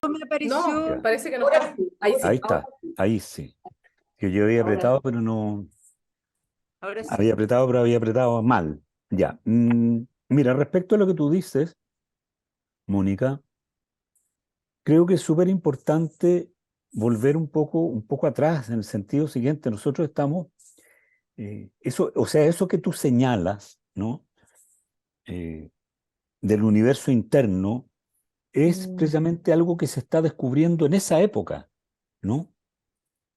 me No, apareció. parece que no está. Ahí Ahí sí, ahora está, ahí sí. Que yo había ahora apretado, pero no. Ahora Había sí. apretado, pero había apretado mal. Ya. Mira, respecto a lo que tú dices, Mónica, creo que es súper importante volver un poco atrás en el sentido siguiente. Nosotros estamos, eso, o sea, eso que tú señalas, ¿no? Eh, del universo interno es precisamente algo que se está descubriendo en esa época, ¿no?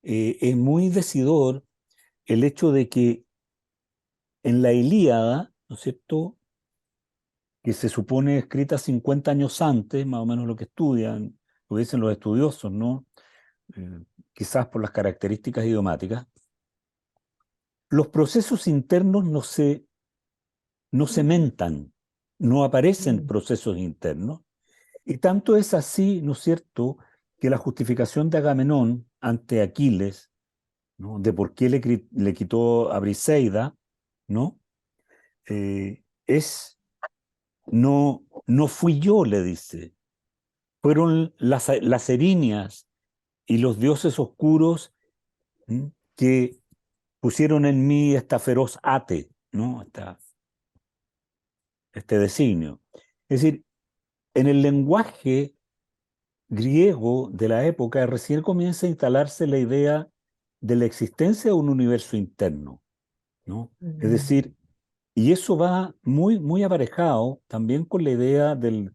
Es muy decidor el hecho de que en la Ilíada, ¿no es cierto?, que se supone escrita 50 años antes, más o menos lo que estudian, lo que dicen los estudiosos, ¿no? Eh, Quizás por las características idiomáticas, los procesos internos no se mentan, no aparecen procesos internos, y tanto es así, ¿no es cierto?, que la justificación de Agamenón ante Aquiles, ¿no?, de por qué le quitó a Briseida, ¿no? Es, no fui yo, le dice, fueron las erinias y los dioses oscuros, ¿m?, que pusieron en mí esta feroz ate, ¿no? Este designio. Es decir, en el lenguaje griego de la época recién comienza a instalarse la idea de la existencia de un universo interno, ¿no? Es decir, y eso va muy, muy aparejado también con la idea del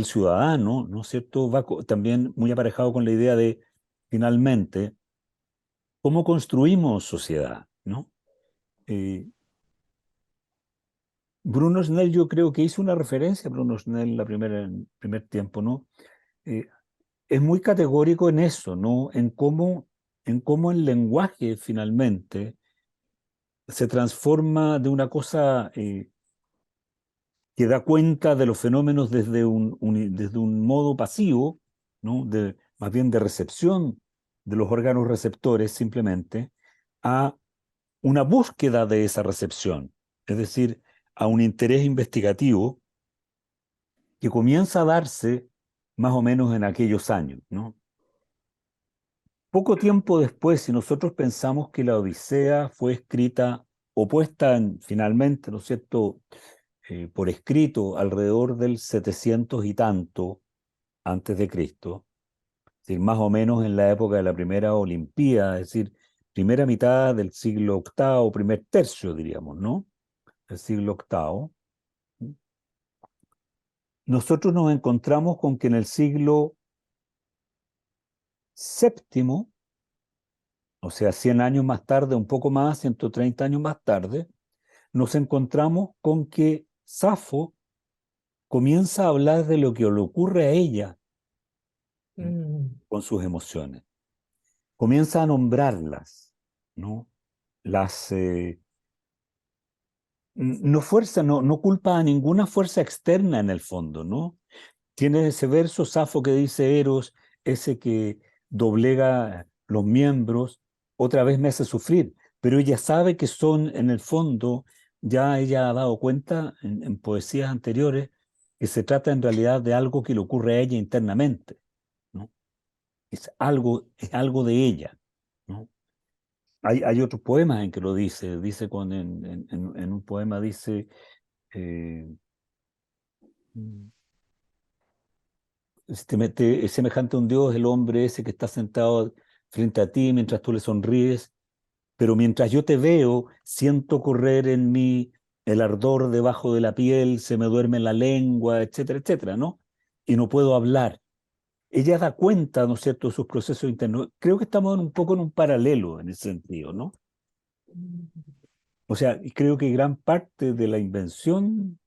ciudadano, ¿no es cierto? Va también muy aparejado con la idea de, finalmente, cómo construimos sociedad, ¿no? Eh, Bruno Snell, yo creo que hizo una referencia a Bruno Snell en el primer tiempo, ¿no? Eh, es muy categórico en eso, ¿no? En cómo el lenguaje finalmente se transforma de una cosa que da cuenta de los fenómenos desde desde un modo pasivo, ¿no? Más bien de recepción de los órganos receptores simplemente, a una búsqueda de esa recepción, es decir, a un interés investigativo que comienza a darse más o menos en aquellos años, ¿no? Poco tiempo después, si nosotros pensamos que la Odisea fue escrita o puesta finalmente, ¿no es cierto?, por escrito alrededor del 700 y tanto antes de Cristo, es decir, más o menos en la época de la primera Olimpíada, es decir, primera mitad del siglo octavo, primer tercio, diríamos, ¿no? El siglo octavo. Nosotros nos encontramos con que en el siglo séptimo, o sea, 100 años más tarde, un poco más, 130 años más tarde, nos encontramos con que Safo comienza a hablar de lo que le ocurre a ella, ¿no?, con sus emociones. Comienza a nombrarlas, ¿no? Las, no fuerza, no culpa a ninguna fuerza externa en el fondo, ¿no? Tiene ese verso, Safo, que dice Eros, ese que doblega los miembros, otra vez me hace sufrir, pero ella sabe que son, en el fondo, ya ella ha dado cuenta en poesías anteriores, que se trata en realidad de algo que le ocurre a ella internamente, ¿no? Es algo de ella, ¿no? Hay otros poemas en que lo dice en un poema dice, eh, es semejante a un Dios el hombre ese que está sentado frente a ti mientras tú le sonríes, pero mientras yo te veo, siento correr en mí el ardor debajo de la piel, se me duerme la lengua, etcétera, etcétera, ¿no? Y no puedo hablar. Ella da cuenta, ¿no es cierto?, de sus procesos internos. Creo que estamos un poco en un paralelo en ese sentido, ¿no? O sea, y creo que gran parte de la invención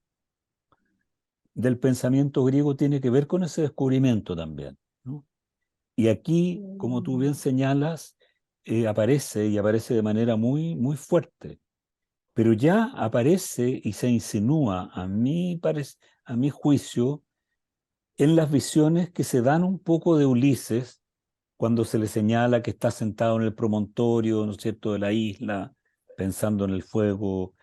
del pensamiento griego tiene que ver con ese descubrimiento también, ¿no? Y aquí, como tú bien señalas, aparece y aparece de manera muy, muy fuerte, pero ya aparece y se insinúa, a mi juicio, en las visiones que se dan un poco de Ulises cuando se le señala que está sentado en el promontorio, ¿no es cierto?, de la isla, pensando en el fuego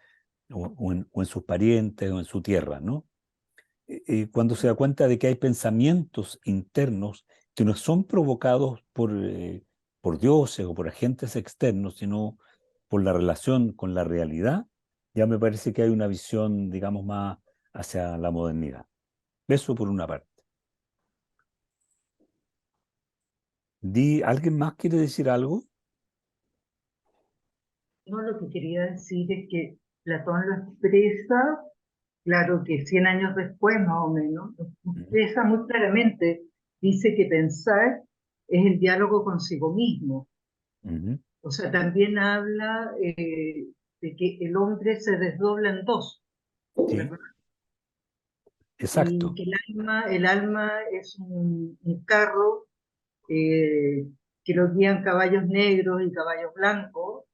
o en sus parientes o en su tierra, ¿no? cuando se da cuenta de que hay pensamientos internos que no son provocados por dioses o por agentes externos, sino por la relación con la realidad, ya me parece que hay una visión, digamos, más hacia la modernidad. Eso por una parte. ¿Alguien más quiere decir algo? No, lo que quería decir es que Platón lo expresa, claro que 100 años después más o menos, lo Ujú, expresa muy claramente, dice que pensar es el diálogo consigo mismo. ujú, O sea, también habla de que el hombre se desdobla en dos, sí, ¿verdad? Y exacto. que el alma es un carro que lo guían caballos negros y caballos blancos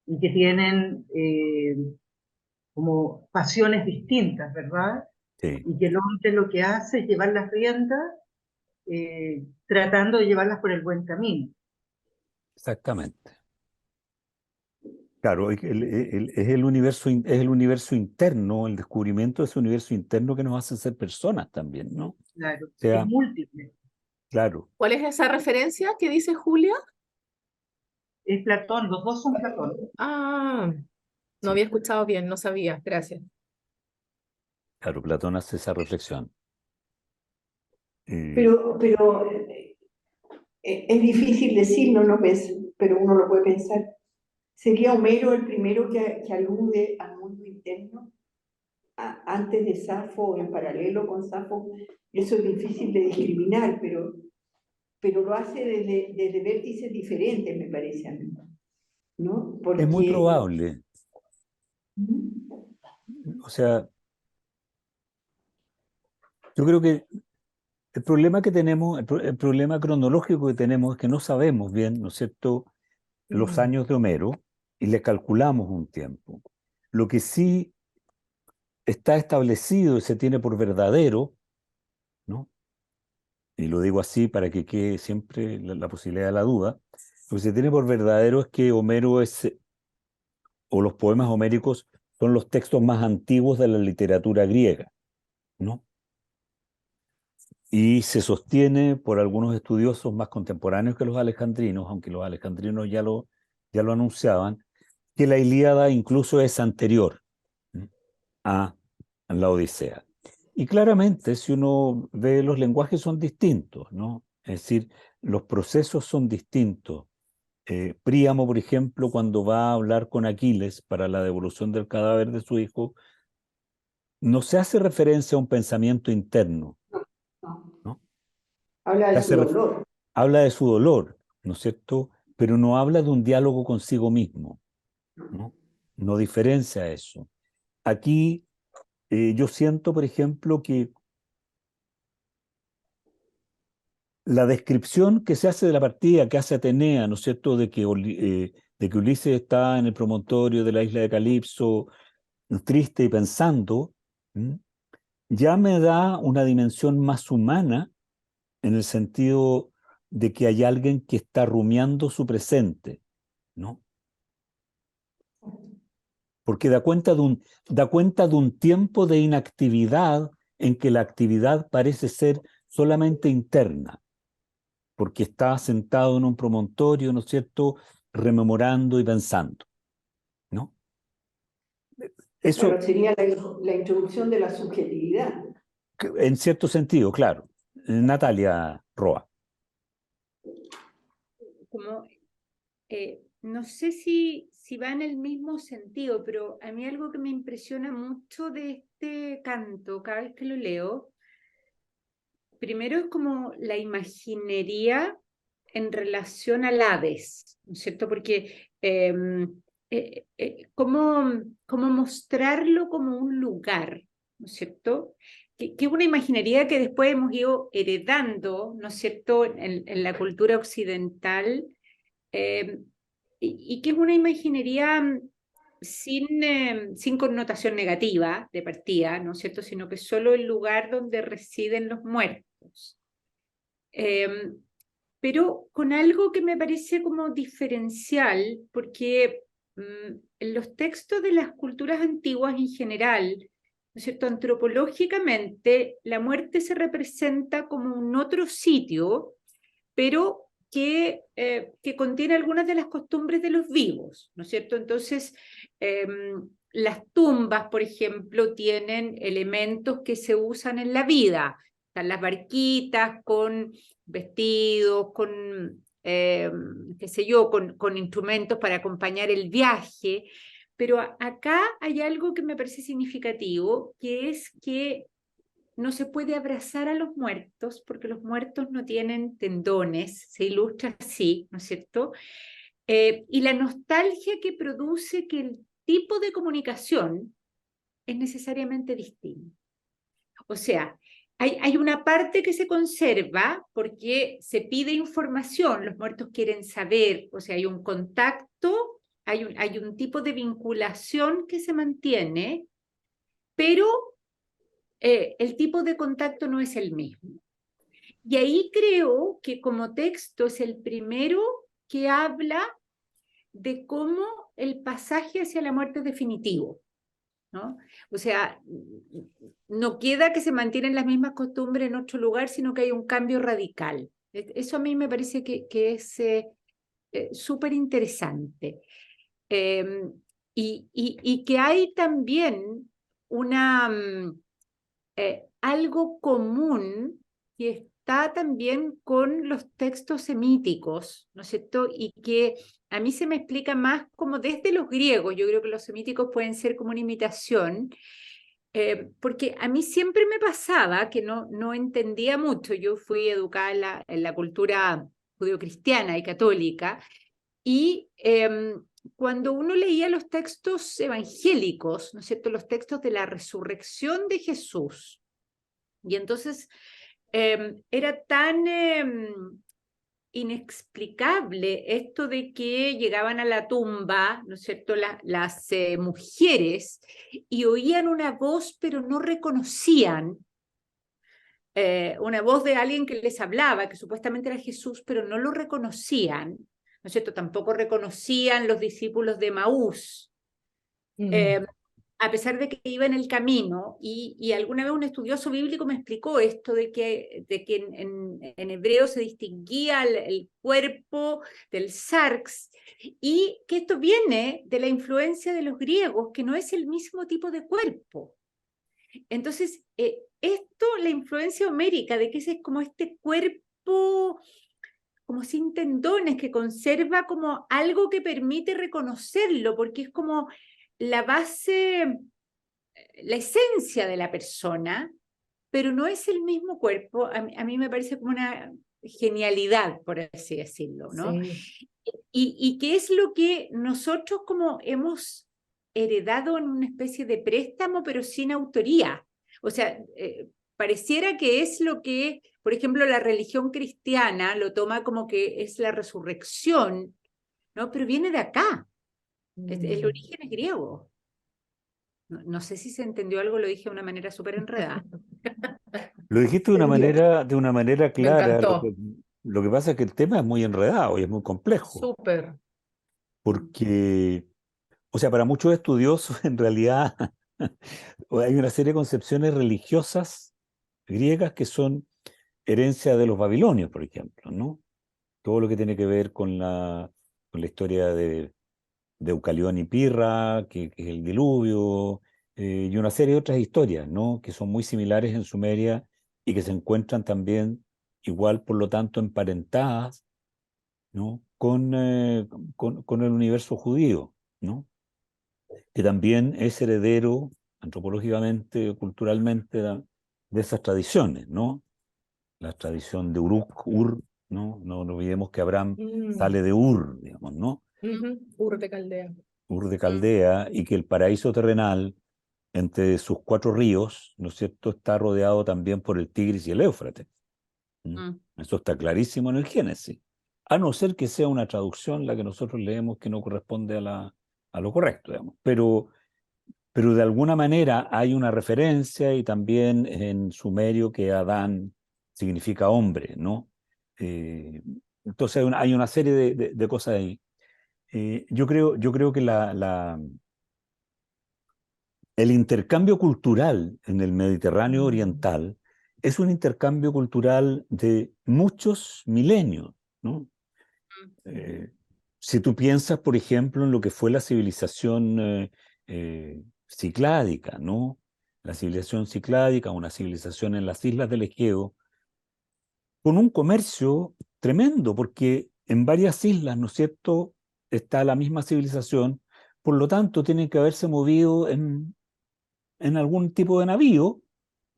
y que tienen como pasiones distintas, ¿verdad? Sí, Y que el hombre lo que hace es llevar las riendas tratando de llevarlas por el buen camino. exactamente. Claro, es el universo, es el universo interno, el descubrimiento de ese universo interno que nos hace ser personas también, ¿no? O Claro, es sea, múltiple. claro, ¿Cuál es esa referencia que dice Julia? Es Platón, los dos son Platón. Ah, no sí, había escuchado bien, no sabía. Gracias. claro, Platón hace esa reflexión. Eh, Pero es difícil decirlo, ¿no? Pero uno lo puede pensar. ¿Sería Homero el primero que alude al mundo interno antes de Safo o en paralelo con Safo? Eso es difícil de discriminar, pero lo hace desde vértices diferentes, me parece a mí, ¿no? es muy Porque probable, o sea, yo creo que el problema que tenemos, el problema cronológico que tenemos es que no sabemos bien, ¿no es cierto?, los años de Homero y le calculamos un tiempo. Lo que sí está establecido y se tiene por verdadero, ¿no? Y lo digo así para que quede siempre la posibilidad de la duda, lo que se tiene por verdadero es que Homero es, o los poemas homéricos son los textos más antiguos de la literatura griega, ¿no? Y se sostiene por algunos estudiosos más contemporáneos que los alejandrinos, aunque los alejandrinos ya lo anunciaban, que la Ilíada incluso es anterior, ¿no?, a la Odisea. Y claramente, si uno ve, los lenguajes son distintos, ¿no? Es decir, los procesos son distintos. Príamo, por ejemplo, cuando va a hablar con Aquiles para la devolución del cadáver de su hijo, no se hace referencia a un pensamiento interno, no, ¿no? habla Se de su hace dolor. habla de su dolor, ¿no es cierto? Pero no habla de un diálogo consigo mismo, ¿no? No diferencia eso. Aquí yo siento, por ejemplo, que la descripción que se hace de la partida que hace Atenea, ¿no es cierto?, de que Ulises está en el promontorio de la isla de Calipso, triste y pensando, ¿m?, ya me da una dimensión más humana en el sentido de que hay alguien que está rumiando su presente, ¿no? Porque da cuenta de un tiempo de inactividad en que la actividad parece ser solamente interna, porque está sentado en un promontorio, ¿no es cierto?, rememorando y pensando, ¿no? Claro, Eso, sería la introducción de la subjetividad. en cierto sentido, claro. Natalia Roa. Como, no sé si va en el mismo sentido, pero a mí algo que me impresiona mucho de este canto, cada vez que lo leo, primero es como la imaginería en relación al Hades, ¿no es cierto? Porque cómo mostrarlo como un lugar, ¿no es cierto? Que es una imaginería que después hemos ido heredando, ¿no es cierto?, en la cultura occidental, eh, y que es una imaginería sin connotación negativa de partida, ¿no es cierto?, sino que es solo el lugar donde residen los muertos. Eh, pero con algo que me parece como diferencial, porque en los textos de las culturas antiguas en general, es cierto? Antropológicamente, la muerte se representa como un otro sitio, pero que contiene algunas de las costumbres de los vivos, ¿no es cierto? Entonces, las tumbas, por ejemplo, tienen elementos que se usan en la vida. Están las barquitas con vestidos, con, qué sé yo, con instrumentos para acompañar el viaje. Pero acá hay algo que me parece significativo, que es que no se puede abrazar a los muertos porque los muertos no tienen tendones, se ilustra así, ¿no es cierto? Y la nostalgia que produce que el tipo de comunicación es necesariamente distinto. O sea, hay una parte que se conserva porque se pide información, los muertos quieren saber, o sea, hay un contacto, hay un tipo de vinculación que se mantiene, pero el tipo de contacto no es el mismo. Y ahí creo que como texto es el primero que habla de cómo el pasaje hacia la muerte es definitivo, ¿no? O sea, no queda que se mantienen las mismas costumbres en otro lugar, sino que hay un cambio radical. Eso a mí me parece que es súper interesante. Y que hay también una... algo común que está también con los textos semíticos, ¿no es cierto? Y que a mí se me explica más como desde los griegos, yo creo que los semíticos pueden ser como una imitación, porque a mí siempre me pasaba que no entendía mucho, yo fui educada en la cultura judeocristiana y católica, y cuando uno leía los textos evangélicos, ¿no es cierto?, los textos de la resurrección de Jesús, y entonces era tan inexplicable esto de que llegaban a la tumba, ¿no es cierto?, las mujeres y oían una voz, pero no reconocían una voz de alguien que les hablaba, que supuestamente era Jesús, pero no lo reconocían, ¿no es cierto? Tampoco reconocían los discípulos de Maús. A pesar de que iba en el camino, y alguna vez un estudioso bíblico me explicó esto de que en hebreo se distinguía el cuerpo del sarx, y que esto viene de la influencia de los griegos, que no es el mismo tipo de cuerpo. Entonces, esto, la influencia homérica, de que ese es como este cuerpo como sin tendones, que conserva como algo que permite reconocerlo, porque es como la base, la esencia de la persona, pero no es el mismo cuerpo. A mí me parece como una genialidad, por así decirlo, ¿no? Sí. Y qué es lo que nosotros como hemos heredado en una especie de préstamo, pero sin autoría. O sea, pareciera que es lo que, por ejemplo, la religión cristiana lo toma como que es la resurrección, ¿no? Pero viene de acá. El origen es griego. No sé si se entendió algo, lo dije de una manera súper enredada. Lo dijiste Entendió. de una manera Me clara. encantó. Lo que pasa es que el tema es muy enredado y es muy complejo, Súper. porque, o sea, para muchos estudiosos en realidad hay una serie de concepciones religiosas griegas que son herencia de los babilonios, por ejemplo, ¿no? Todo lo que tiene que ver con la historia de Deucalión y Pirra, que es el diluvio, y una serie de otras historias, ¿no? Que son muy similares en Sumeria y que se encuentran también igual, por lo tanto, emparentadas, ¿no? Con el universo judío, ¿no? Que también es heredero antropológicamente, culturalmente, de esas tradiciones, ¿no? La tradición de Uruk, Ur, ¿no? No olvidemos que Abraham sale de Ur, digamos, ¿no? Ur de Caldea. Ur de Caldea, y que el paraíso terrenal entre sus cuatro ríos, ¿no es cierto?, está rodeado también por el Tigris y el Éufrates. Eso está clarísimo en el Génesis, a no ser que sea una traducción la que nosotros leemos que no corresponde a lo correcto, digamos. Pero de alguna manera hay una referencia, y también en sumerio, que Adán significa hombre, ¿no? Entonces hay una serie de cosas ahí. Yo creo que el intercambio cultural en el Mediterráneo oriental es un intercambio cultural de muchos milenios, ¿no? Si tú piensas, por ejemplo, en lo que fue la civilización cicládica, ¿no? La civilización cicládica, una civilización en las islas del Egeo, con un comercio tremendo, porque en varias islas, ¿no es cierto?, está la misma civilización, por lo tanto tienen que haberse movido en algún tipo de navío,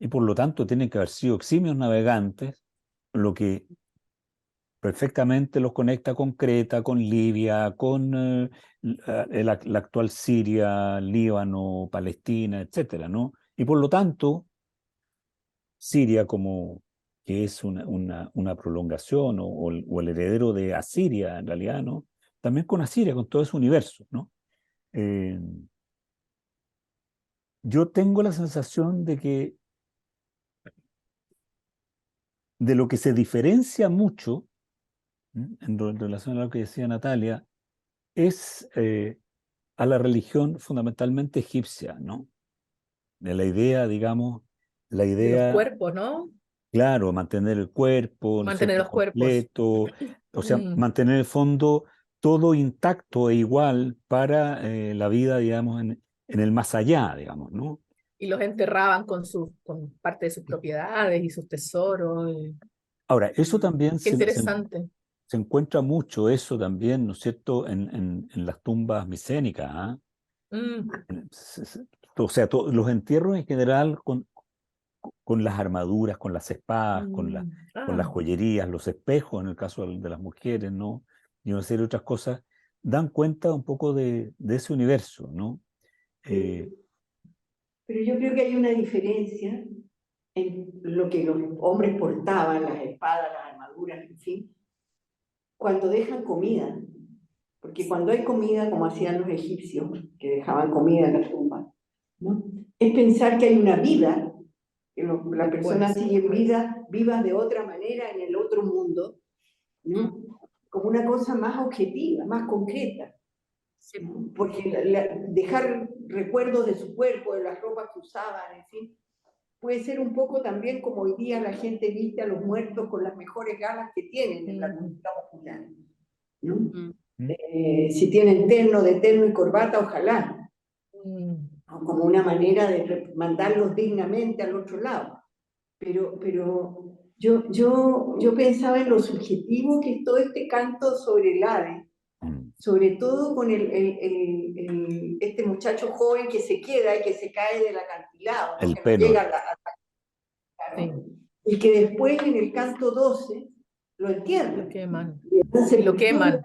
y por lo tanto tienen que haber sido eximios navegantes, lo que perfectamente los conecta con Creta, con Libia, con la actual Siria, Líbano, Palestina, etcétera, ¿no? Y por lo tanto, Siria como que es una prolongación o el heredero de Asiria, en realidad, ¿no? También con Asiria, con todo ese universo, ¿no? Yo tengo la sensación de que de lo que se diferencia mucho, en relación a lo que decía Natalia, es a la religión fundamentalmente egipcia, ¿no? De la idea, digamos, la De los idea, cuerpos, ¿no? claro, mantener el cuerpo, ¿no es Mantener cierto?, los cuerpos. completo, o sea, Mm. mantener el fondo todo intacto e igual para la vida, digamos, en el más allá, digamos, ¿no? Y los enterraban con parte de sus propiedades y sus tesoros. Ahora, eso también Qué interesante. se encuentra mucho, eso también, ¿no es cierto?, en las tumbas micénicas, ¿ah? Mm, O sea, los entierros en general con las armaduras, con las espadas, con las ah, joyerías, los espejos en el caso de las mujeres, ¿no? Y una serie de otras cosas, dan cuenta un poco de ese universo, ¿no? Sí. Pero yo creo que hay una diferencia en lo que los hombres portaban, las espadas, las armaduras, en fin, cuando dejan comida. Porque cuando hay comida, como hacían los egipcios, que dejaban comida en las tumbas, ¿no? Es pensar que hay una vida, que las personas siguen vivas de otra manera en el otro mundo, ¿no? Como una cosa más objetiva, más concreta. ¿No? Porque dejar recuerdos de su cuerpo, de las ropas que usaban, en fin, puede ser un poco también como hoy día la gente viste a los muertos con las mejores galas que tienen en la cultura popular, ¿no? Si tienen de terno y corbata, ojalá, ¿no? Como una manera de mandarlos dignamente al otro lado. Pero yo pensaba en lo subjetivo que es todo este canto sobre el ave, sobre todo con este muchacho joven que se queda y que se cae del acantilado, ¿no? El Que no llega Penor. sí. Y que después en el canto 12 lo entierran. lo queman. Entonces, Lo queman.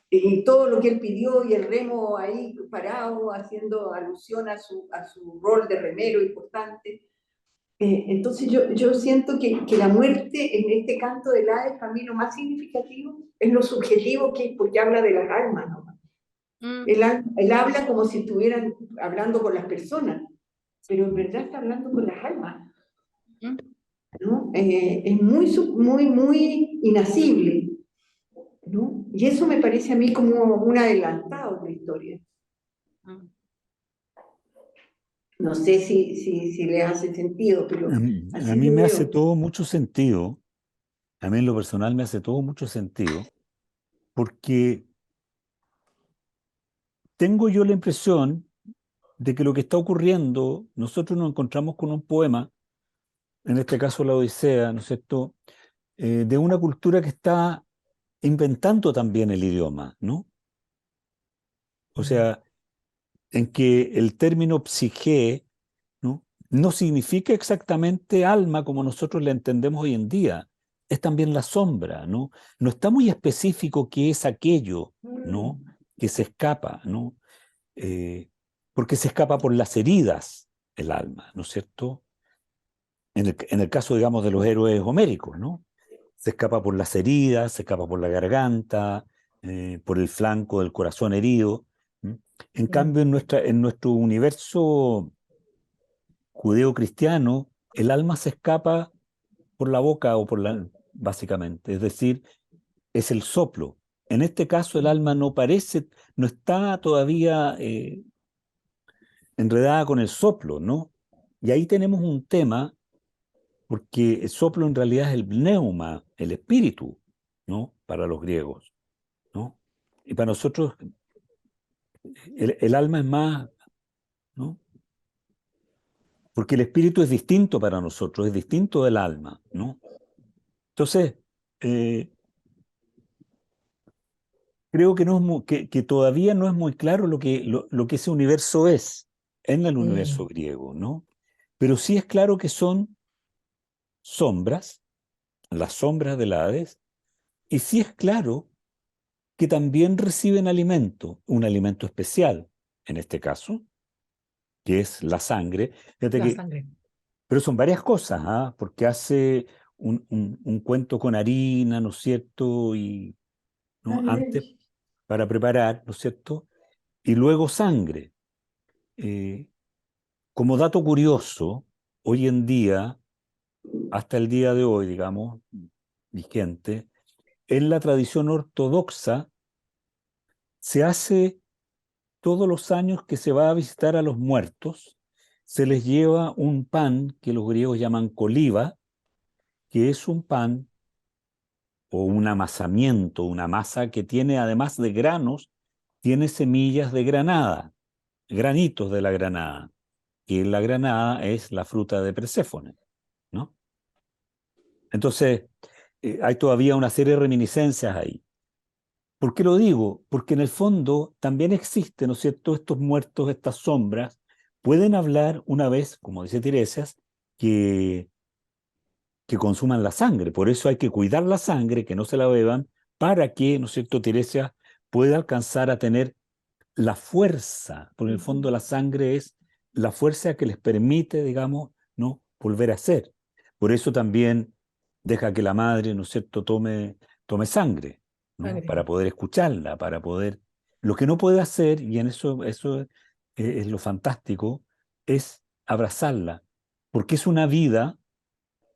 y todo lo que él pidió y el remo ahí parado haciendo alusión a su rol de remero importante. Entonces yo siento que la muerte en este canto del Hades, para mí lo más significativo es lo subjetivo que es, porque habla de las almas, ¿no? Él habla como si estuvieran hablando con las personas, pero en verdad está hablando con las almas, ¿no? Es muy inasible, ¿no? Y eso me parece a mí como un adelantado de la historia. No sé si le hace sentido, pero así A mí lo me hace veo. todo mucho sentido, a mí en lo personal me hace todo mucho sentido, porque tengo yo la impresión de que lo que está ocurriendo, nosotros nos encontramos con un poema, en este caso la Odisea, ¿no es cierto?, de una cultura que está inventando también el idioma, ¿no? O sea, en que el término psique, ¿no?, no significa exactamente alma como nosotros la entendemos hoy en día, es también la sombra, ¿no? No está muy específico qué es aquello, ¿no?, que se escapa, ¿no? Porque se escapa por las heridas el alma, ¿no es cierto? En el caso, digamos, de los héroes homéricos, ¿no? Se escapa por las heridas, se escapa por la garganta, por el flanco del corazón herido. En cambio, en nuestro universo judeo-cristiano, el alma se escapa por la boca básicamente, es decir, es el soplo. En este caso, el alma no está todavía enredada con el soplo, ¿no? Y ahí tenemos un tema, porque el soplo en realidad es el pneuma, el espíritu, ¿no? Para los griegos, ¿no? Y para nosotros el alma es más, ¿no? Porque el espíritu es distinto para nosotros, es distinto del alma, ¿no? Entonces, eh, creo que, no es que todavía no es muy claro lo que ese universo es en el universo griego, ¿no? Pero sí es claro que son sombras, las sombras del Hades, y sí es claro que también reciben alimento, un alimento especial, en este caso, que es la sangre. Fíjate La que, sangre. pero son varias cosas, ¿ah? Porque hace un cuento con harina, ¿no es cierto? Y, ¿no? Antes, para preparar, ¿no es cierto? Y luego sangre. Eh, como dato curioso, hoy en día, hasta el día de hoy, digamos, vigente, en la tradición ortodoxa se hace todos los años que se va a visitar a los muertos, se les lleva un pan que los griegos llaman coliba, que es un pan o un amasamiento, una masa que tiene, además de granos, tiene semillas de granada, granitos de la granada, y la granada es la fruta de Perséfone, ¿no? Entonces, hay todavía una serie de reminiscencias ahí. ¿Por qué lo digo? Porque en el fondo también existen, ¿no es cierto?, estos muertos, estas sombras, pueden hablar una vez, como dice Tiresias, que, que consuman la sangre. Por eso hay que cuidar la sangre, que no se la beban, para que, ¿no es cierto?, Tiresias pueda alcanzar a tener la fuerza, porque en el fondo la sangre es la fuerza que les permite, digamos, ¿no?, volver a ser. Por eso también deja que la madre, ¿no es cierto?, tome sangre, ¿no?, Sangre. para poder escucharla, para poder... Lo que no puede hacer, y en eso es lo fantástico, es abrazarla, porque es una vida,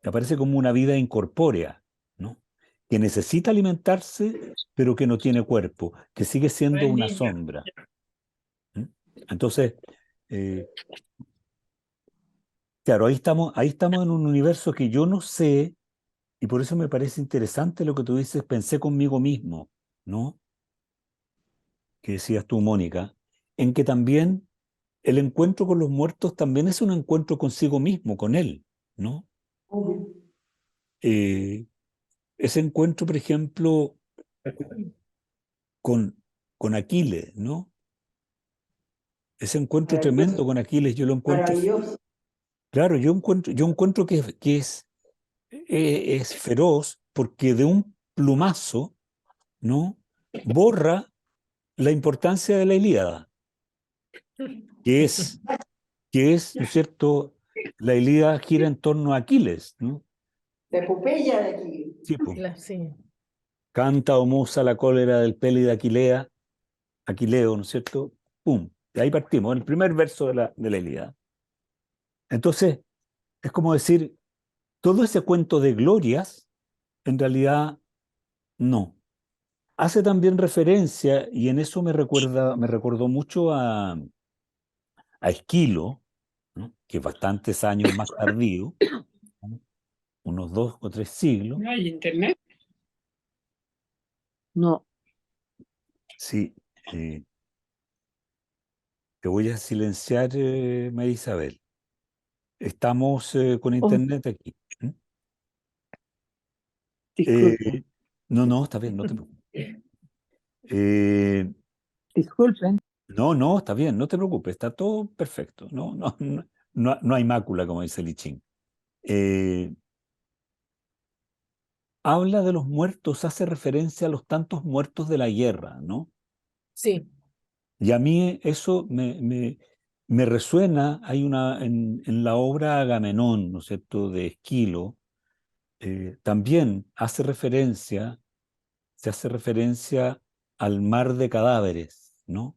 que aparece como una vida incorpórea, ¿no?, que necesita alimentarse, pero que no tiene cuerpo, que sigue siendo una sombra. ¿Mm? Entonces, eh, claro, ahí estamos en un universo que yo no sé, y por eso me parece interesante lo que tú dices, pensé conmigo mismo, ¿no? Que decías tú, Mónica, en que también el encuentro con los muertos también es un encuentro consigo mismo, con él, ¿no? Obvio. Eh, ese encuentro, por ejemplo, con, con Aquiles, ¿no? Ese encuentro tremendo Maravilloso, con Aquiles, yo lo encuentro, maravilloso. claro, yo encuentro que es feroz porque de un plumazo, ¿no?, borra la importancia de la Ilíada, que es, ¿no es cierto?, la Ilíada gira en torno a Aquiles, ¿no? La epopeya de aquí. Sí, po. Sí. Canta o musa la cólera del Peli de Aquileo, ¿no es cierto? ¡Pum! De ahí partimos, el primer verso de la Ilíada. Entonces, es como decir, todo ese cuento de glorias, en realidad, no. Hace también referencia, y en eso me recordó mucho a Esquilo, ¿no?, que es bastantes años más tardío, ¿no?, unos 2 o 3 siglos. ¿No hay internet? No. Sí, te voy a silenciar, María Isabel. Estamos con internet aquí. ¿Mm? Disculpen. No, está bien, no te preocupes. Eh, Disculpen. no, está bien, no te preocupes, está todo perfecto. No hay mácula, como dice Lichín. Habla de los muertos, hace referencia a los tantos muertos de la guerra, ¿no? Sí. Y a mí eso me resuena, hay en la obra Agamenón, ¿no es cierto?, de Esquilo, también se hace referencia al mar de cadáveres, ¿no?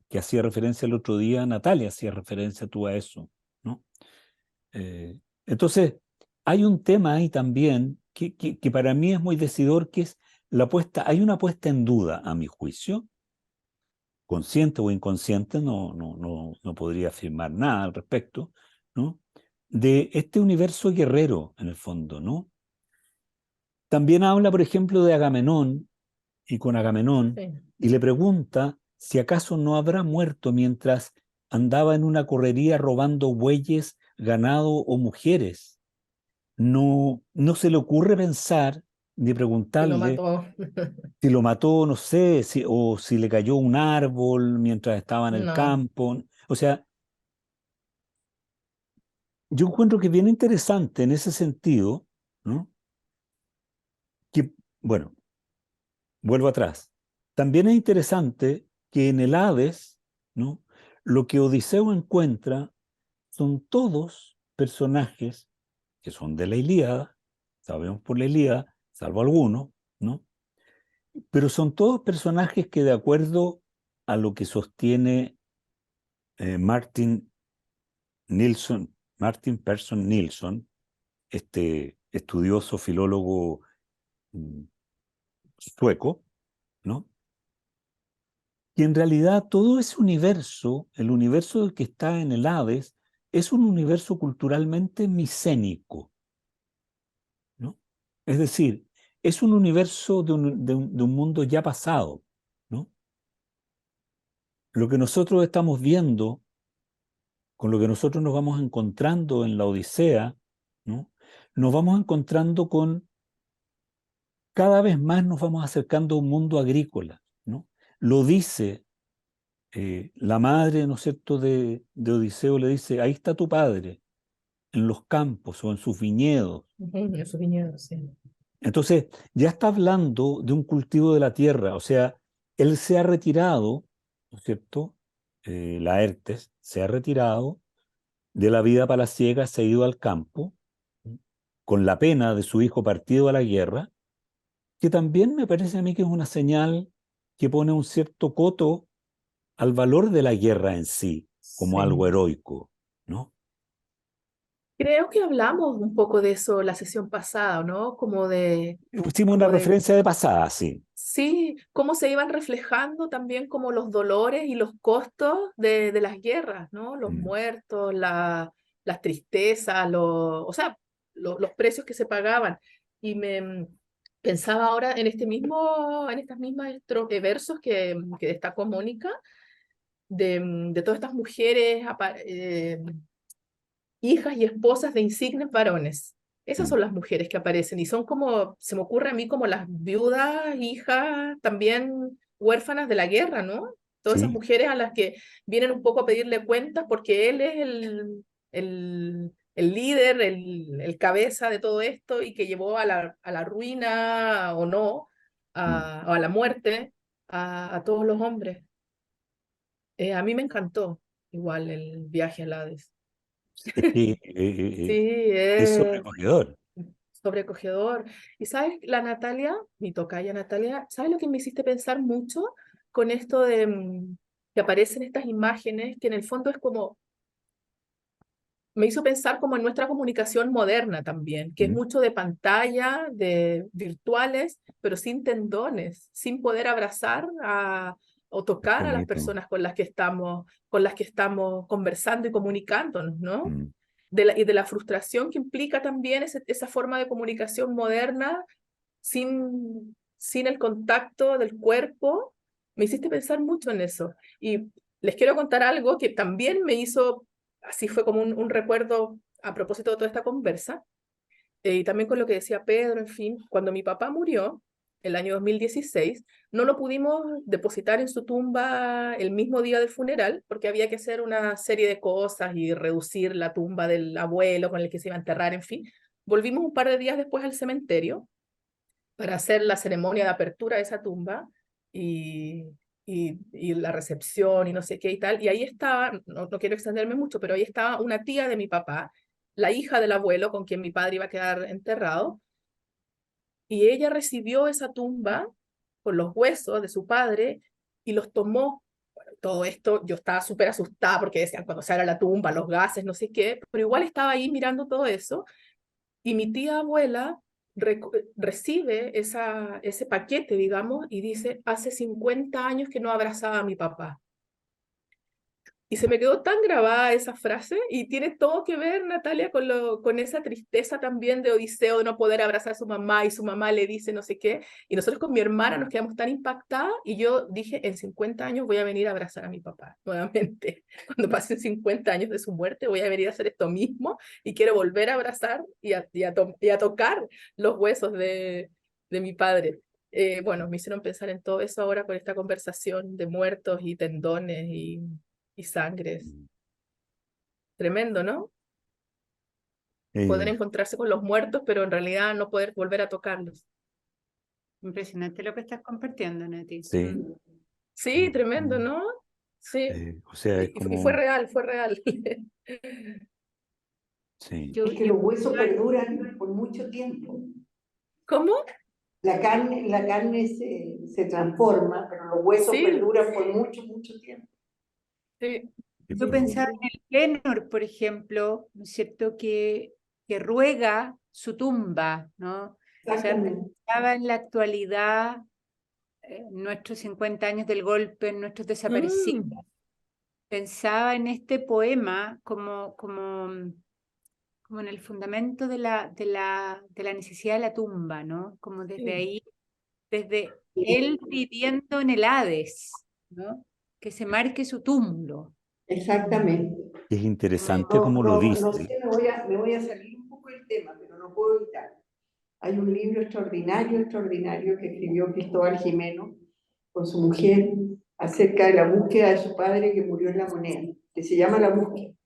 Que hacía referencia el otro día, Natalia hacía referencia tú a eso, ¿no? Eh, entonces, hay un tema ahí también que para mí es muy decidor, que es hay una puesta en duda, a mi juicio, consciente o inconsciente, no podría afirmar nada al respecto, ¿no? De este universo guerrero, en el fondo, ¿no? También habla, por ejemplo, de Agamenón, y con Agamenón, Sí. y le pregunta si acaso no habrá muerto mientras andaba en una correría robando bueyes, ganado o mujeres. No se le ocurre pensar ni Y lo preguntarle mató. si lo mató, no sé, o si le cayó un árbol mientras estaba en el No. campo. O sea, yo encuentro que es bien interesante en ese sentido, ¿no? Que, bueno, vuelvo atrás. También es interesante que en el Hades, ¿no? Lo que Odiseo encuentra son todos personajes que son de la Ilíada, sabemos por la Ilíada, salvo algunos, ¿no? Pero son todos personajes que, de acuerdo a lo que sostiene Martin Persson Nilsson, este estudioso filólogo mm, sueco, ¿no? Y en realidad todo ese universo, el universo que está en el Hades, es un universo culturalmente micénico, ¿no? Es decir, es un universo de un mundo ya pasado, ¿no? Lo que nosotros estamos viendo, con lo que nosotros nos vamos encontrando en la Odisea, ¿no? Nos vamos encontrando con, cada vez más nos vamos acercando a un mundo agrícola, ¿no? Lo dice la madre, ¿no es cierto?, de Odiseo, le dice, ahí está tu padre, en los campos o en sus viñedos. En sus viñedos, sí. Entonces, ya está hablando de un cultivo de la tierra, o sea, él se ha retirado, ¿no es cierto? Laertes se ha retirado de la vida palaciega, se ha ido al campo, ¿sí? Con la pena de su hijo partido a la guerra, que también me parece a mí que es una señal que pone un cierto coto al valor de la guerra en sí, como Sí. algo heroico, ¿no? Creo que hablamos un poco de eso la sesión pasada, ¿no? Hicimos una Como de, referencia de pasada, sí. sí, cómo se iban reflejando también como los dolores y los costos de las guerras, ¿no? Los Mm. muertos, las tristezas, o sea, los precios que se pagaban. Y pensaba ahora en en estas mismas versos que destacó Mónica, de todas estas mujeres hijas y esposas de insignes varones. Esas Mm. son las mujeres que aparecen y son como, se me ocurre a mí como las viudas, hijas, también huérfanas de la guerra, ¿no? Todas esas Sí. mujeres a las que vienen un poco a pedirle cuentas porque él es el líder, el cabeza de todo esto y que llevó a la ruina o no, Mm. o a la muerte a todos los hombres. A mí me encantó igual el viaje al Hades. Es que Sí, es sobrecogedor. sobrecogedor. Y sabes, la Natalia, mi tocaya Natalia, ¿sabes lo que me hiciste pensar mucho con esto de que aparecen estas imágenes, que en el fondo es como, me hizo pensar como en nuestra comunicación moderna también, que es Mm. mucho de pantalla, de virtuales, pero sin tendones, sin poder abrazar o Es tocar a las bonito. personas con las que estamos conversando y comunicándonos, ¿no? Mm. Y de la frustración que implica también esa forma de comunicación moderna sin el contacto del cuerpo. Me hiciste pensar mucho en eso. Y les quiero contar algo que también me hizo, así fue como un recuerdo a propósito de toda esta conversa, y también con lo que decía Pedro, en fin, cuando mi papá murió, el año 2016, no lo pudimos depositar en su tumba el mismo día del funeral, porque había que hacer una serie de cosas y reducir la tumba del abuelo con el que se iba a enterrar, en fin. Volvimos un par de días después al cementerio para hacer la ceremonia de apertura de esa tumba y, y la recepción y no sé qué y tal. Y ahí estaba, no quiero extenderme mucho, pero ahí estaba una tía de mi papá, la hija del abuelo con quien mi padre iba a quedar enterrado, y ella recibió esa tumba con los huesos de su padre y los tomó. Bueno, todo esto yo estaba súper asustada porque decían cuando se abra la tumba, los gases, no sé qué, pero igual estaba ahí mirando todo eso y mi tía abuela recibe ese paquete, digamos, y dice, hace 50 años que no abrazaba a mi papá. Y se me quedó tan grabada esa frase y tiene todo que ver, Natalia, con esa tristeza también de Odiseo de no poder abrazar a su mamá y su mamá le dice no sé qué. Y nosotros con mi hermana nos quedamos tan impactadas y yo dije, en 50 años voy a venir a abrazar a mi papá nuevamente. Cuando pasen 50 años de su muerte voy a venir a hacer esto mismo y quiero volver a abrazar y a tocar los huesos de mi padre. Bueno, me hicieron pensar en todo eso ahora con esta conversación de muertos y tendones y sangres. Tremendo, ¿no? Poder Eh, encontrarse con los muertos, pero en realidad no poder volver a tocarlos. Impresionante lo que estás compartiendo, Nati. sí, Sí, tremendo, ¿no? Sí. o sea, es Y fue como, real, fue real. sí, Es que los huesos perduran por mucho tiempo. ¿Cómo? La carne se transforma, pero los huesos Sí, perduran por mucho, mucho tiempo. sí. Yo pensaba en el Lenor, por ejemplo, ¿no es cierto?, que ruega su tumba, ¿no? O sea, Exactamente. pensaba en la actualidad, nuestros 50 años del golpe, en nuestros desaparecidos. Mm, Pensaba en este poema como en el fundamento de la necesidad de la tumba, ¿no? Como desde sí. ahí, desde él pidiendo en el Hades, ¿no? Que se marque su túmulo. Exactamente. es interesante No, como lo no dice. sé, me voy a salir un poco del tema, pero no puedo evitar. Hay un libro extraordinario, extraordinario que escribió Cristóbal Jimeno con su mujer acerca de la búsqueda de su padre que murió en La Moneda, que se llama La Búsqueda. en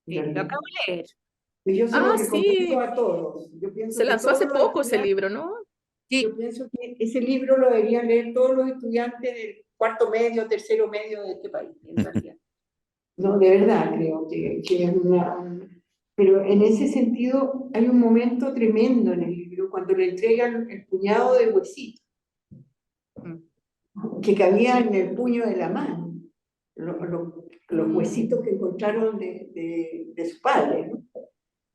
Sí, lo realidad. acabo de leer. Y yo se lo Ah, recomiendo sí. a todos. Yo pienso Se que lanzó hace todos los poco ese estudiantes, libro, ¿no? Sí, yo pienso que ese libro lo deberían leer todos los estudiantes del cuarto medio, tercero medio de este país, en realidad. No, de verdad creo que es una... Pero en ese sentido hay un momento tremendo en el libro cuando le entregan el puñado de huesitos que cabían en el puño de la mano, los huesitos que encontraron de su padre, ¿no?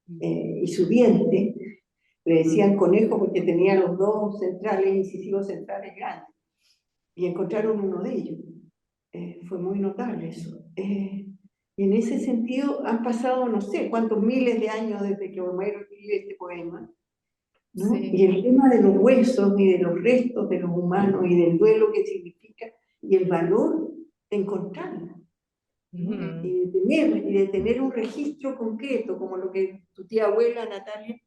Y su diente, le decían conejo porque tenía los dos centrales, incisivos centrales grandes, y encontraron uno de ellos. Fue muy notable eso. Y en ese sentido han pasado no sé cuántos miles de años desde que Homero escribe este poema, ¿no? Sí. Y el tema de los huesos y de los restos de los humanos y del duelo que significa y el valor de encontrarlo, ¿no? Y de tener un registro concreto, como lo que tu tía abuela Natalia,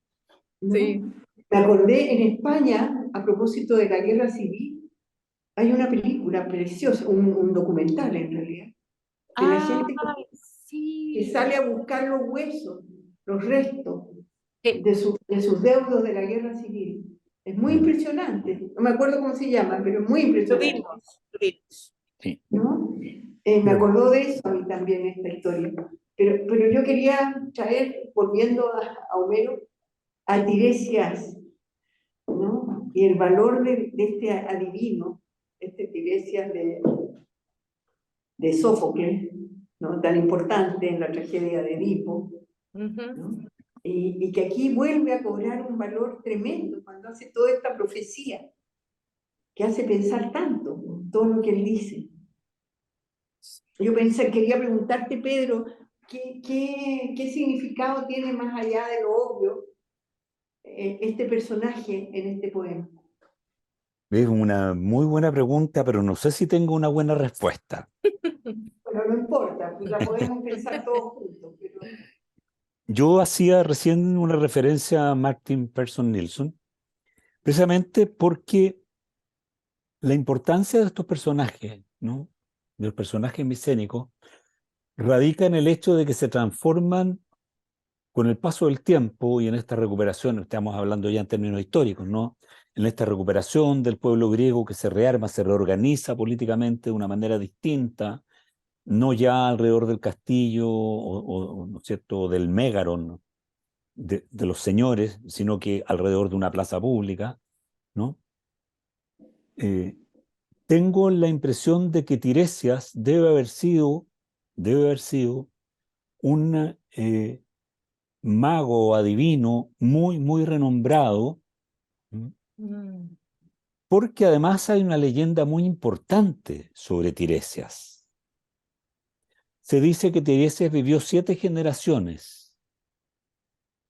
¿no? Sí. Me acordé en España, a propósito de la guerra civil, hay una película preciosa, un documental en realidad, de la gente Ay, que sí. sale a buscar los huesos, los restos Sí, de sus deudos de la guerra civil. Es muy Mm, impresionante. No me acuerdo cómo se llama, pero es muy lo impresionante, vimos, lo vimos. sí. ¿no? Me Mira, acordó de eso a mí también esta historia. Pero yo quería traer, volviendo a Homero, a Tiresias, ¿no? Y el valor de este adivino, este Tiresias de Sófocles, ¿no? Tan importante en la tragedia de Edipo, ¿no? Y que aquí vuelve a cobrar un valor tremendo cuando hace toda esta profecía que hace pensar tanto, ¿no? Todo lo que él dice. Yo quería preguntarte, Pedro, ¿qué significado tiene más allá de lo obvio este personaje en este poema? es una muy buena pregunta, pero no sé si tengo una buena respuesta. Bueno, no importa, pues la podemos pensar todos juntos, pero Yo hacía recién una referencia a Martin Persson Nilsson, precisamente porque la importancia de estos personajes, ¿no? De los personajes micénicos, radica en el hecho de que se transforman con el paso del tiempo y en esta recuperación, estamos hablando ya en términos históricos, ¿no? En esta recuperación del pueblo griego que se rearma, se reorganiza políticamente de una manera distinta, no ya alrededor del castillo ¿no es cierto?, del Mégaron, ¿no?, de los señores, sino que alrededor de una plaza pública, ¿no? Tengo la impresión de que Tiresias debe haber sido un mago adivino muy, muy renombrado ¿Mm? Mm. Porque además hay una leyenda muy importante sobre Tiresias. Se dice que Tiresias vivió 7 generaciones,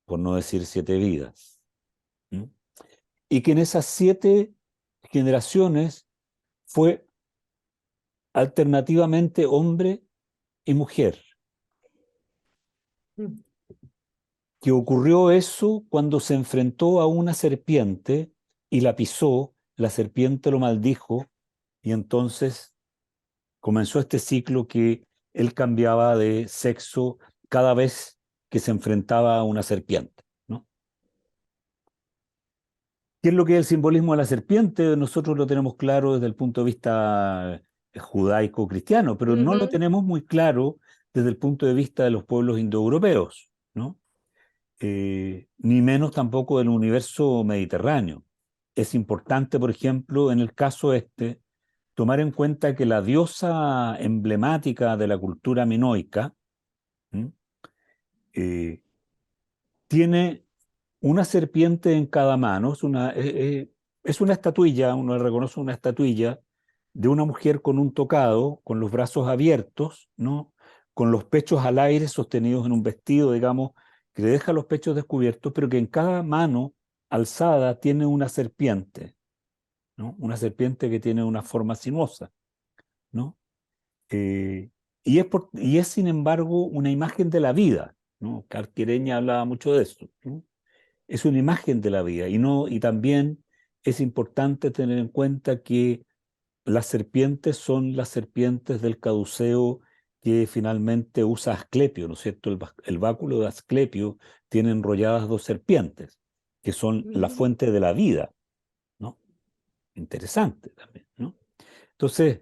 por no decir 7 vidas. ¿Mm? Y que en esas 7 generaciones fue alternativamente hombre y mujer. Mm. Que ocurrió eso cuando se enfrentó a una serpiente y la pisó, la serpiente lo maldijo y entonces comenzó este ciclo que él cambiaba de sexo cada vez que se enfrentaba a una serpiente, ¿no? ¿Qué es lo que es el simbolismo de la serpiente? Nosotros lo tenemos claro desde el punto de vista judaico-cristiano, pero no lo Ujú. tenemos muy claro desde el punto de vista de los pueblos indoeuropeos, ¿no? Ni menos tampoco del universo mediterráneo. Es importante, por ejemplo, en el caso este, tomar en cuenta que la diosa emblemática de la cultura minoica, ¿m? Eh, tiene una serpiente en cada mano, es una estatuilla, uno le reconoce una estatuilla de una mujer con un tocado, con los brazos abiertos, ¿no? Con los pechos al aire sostenidos en un vestido, digamos, que le deja los pechos descubiertos, pero que en cada mano alzada tiene una serpiente, ¿no? Una serpiente que tiene una forma sinuosa, ¿no? Eh, y es, sin embargo, una imagen de la vida, ¿no? Carquereña hablaba mucho de esto, ¿no? Es una imagen de la vida y también es importante tener en cuenta que las serpientes son las serpientes del caduceo que finalmente usa Asclepio, ¿no es cierto? El báculo de Asclepio tiene enrolladas 2 serpientes, que son la Mm. fuente de la vida, ¿no? Interesante también, ¿no? Entonces,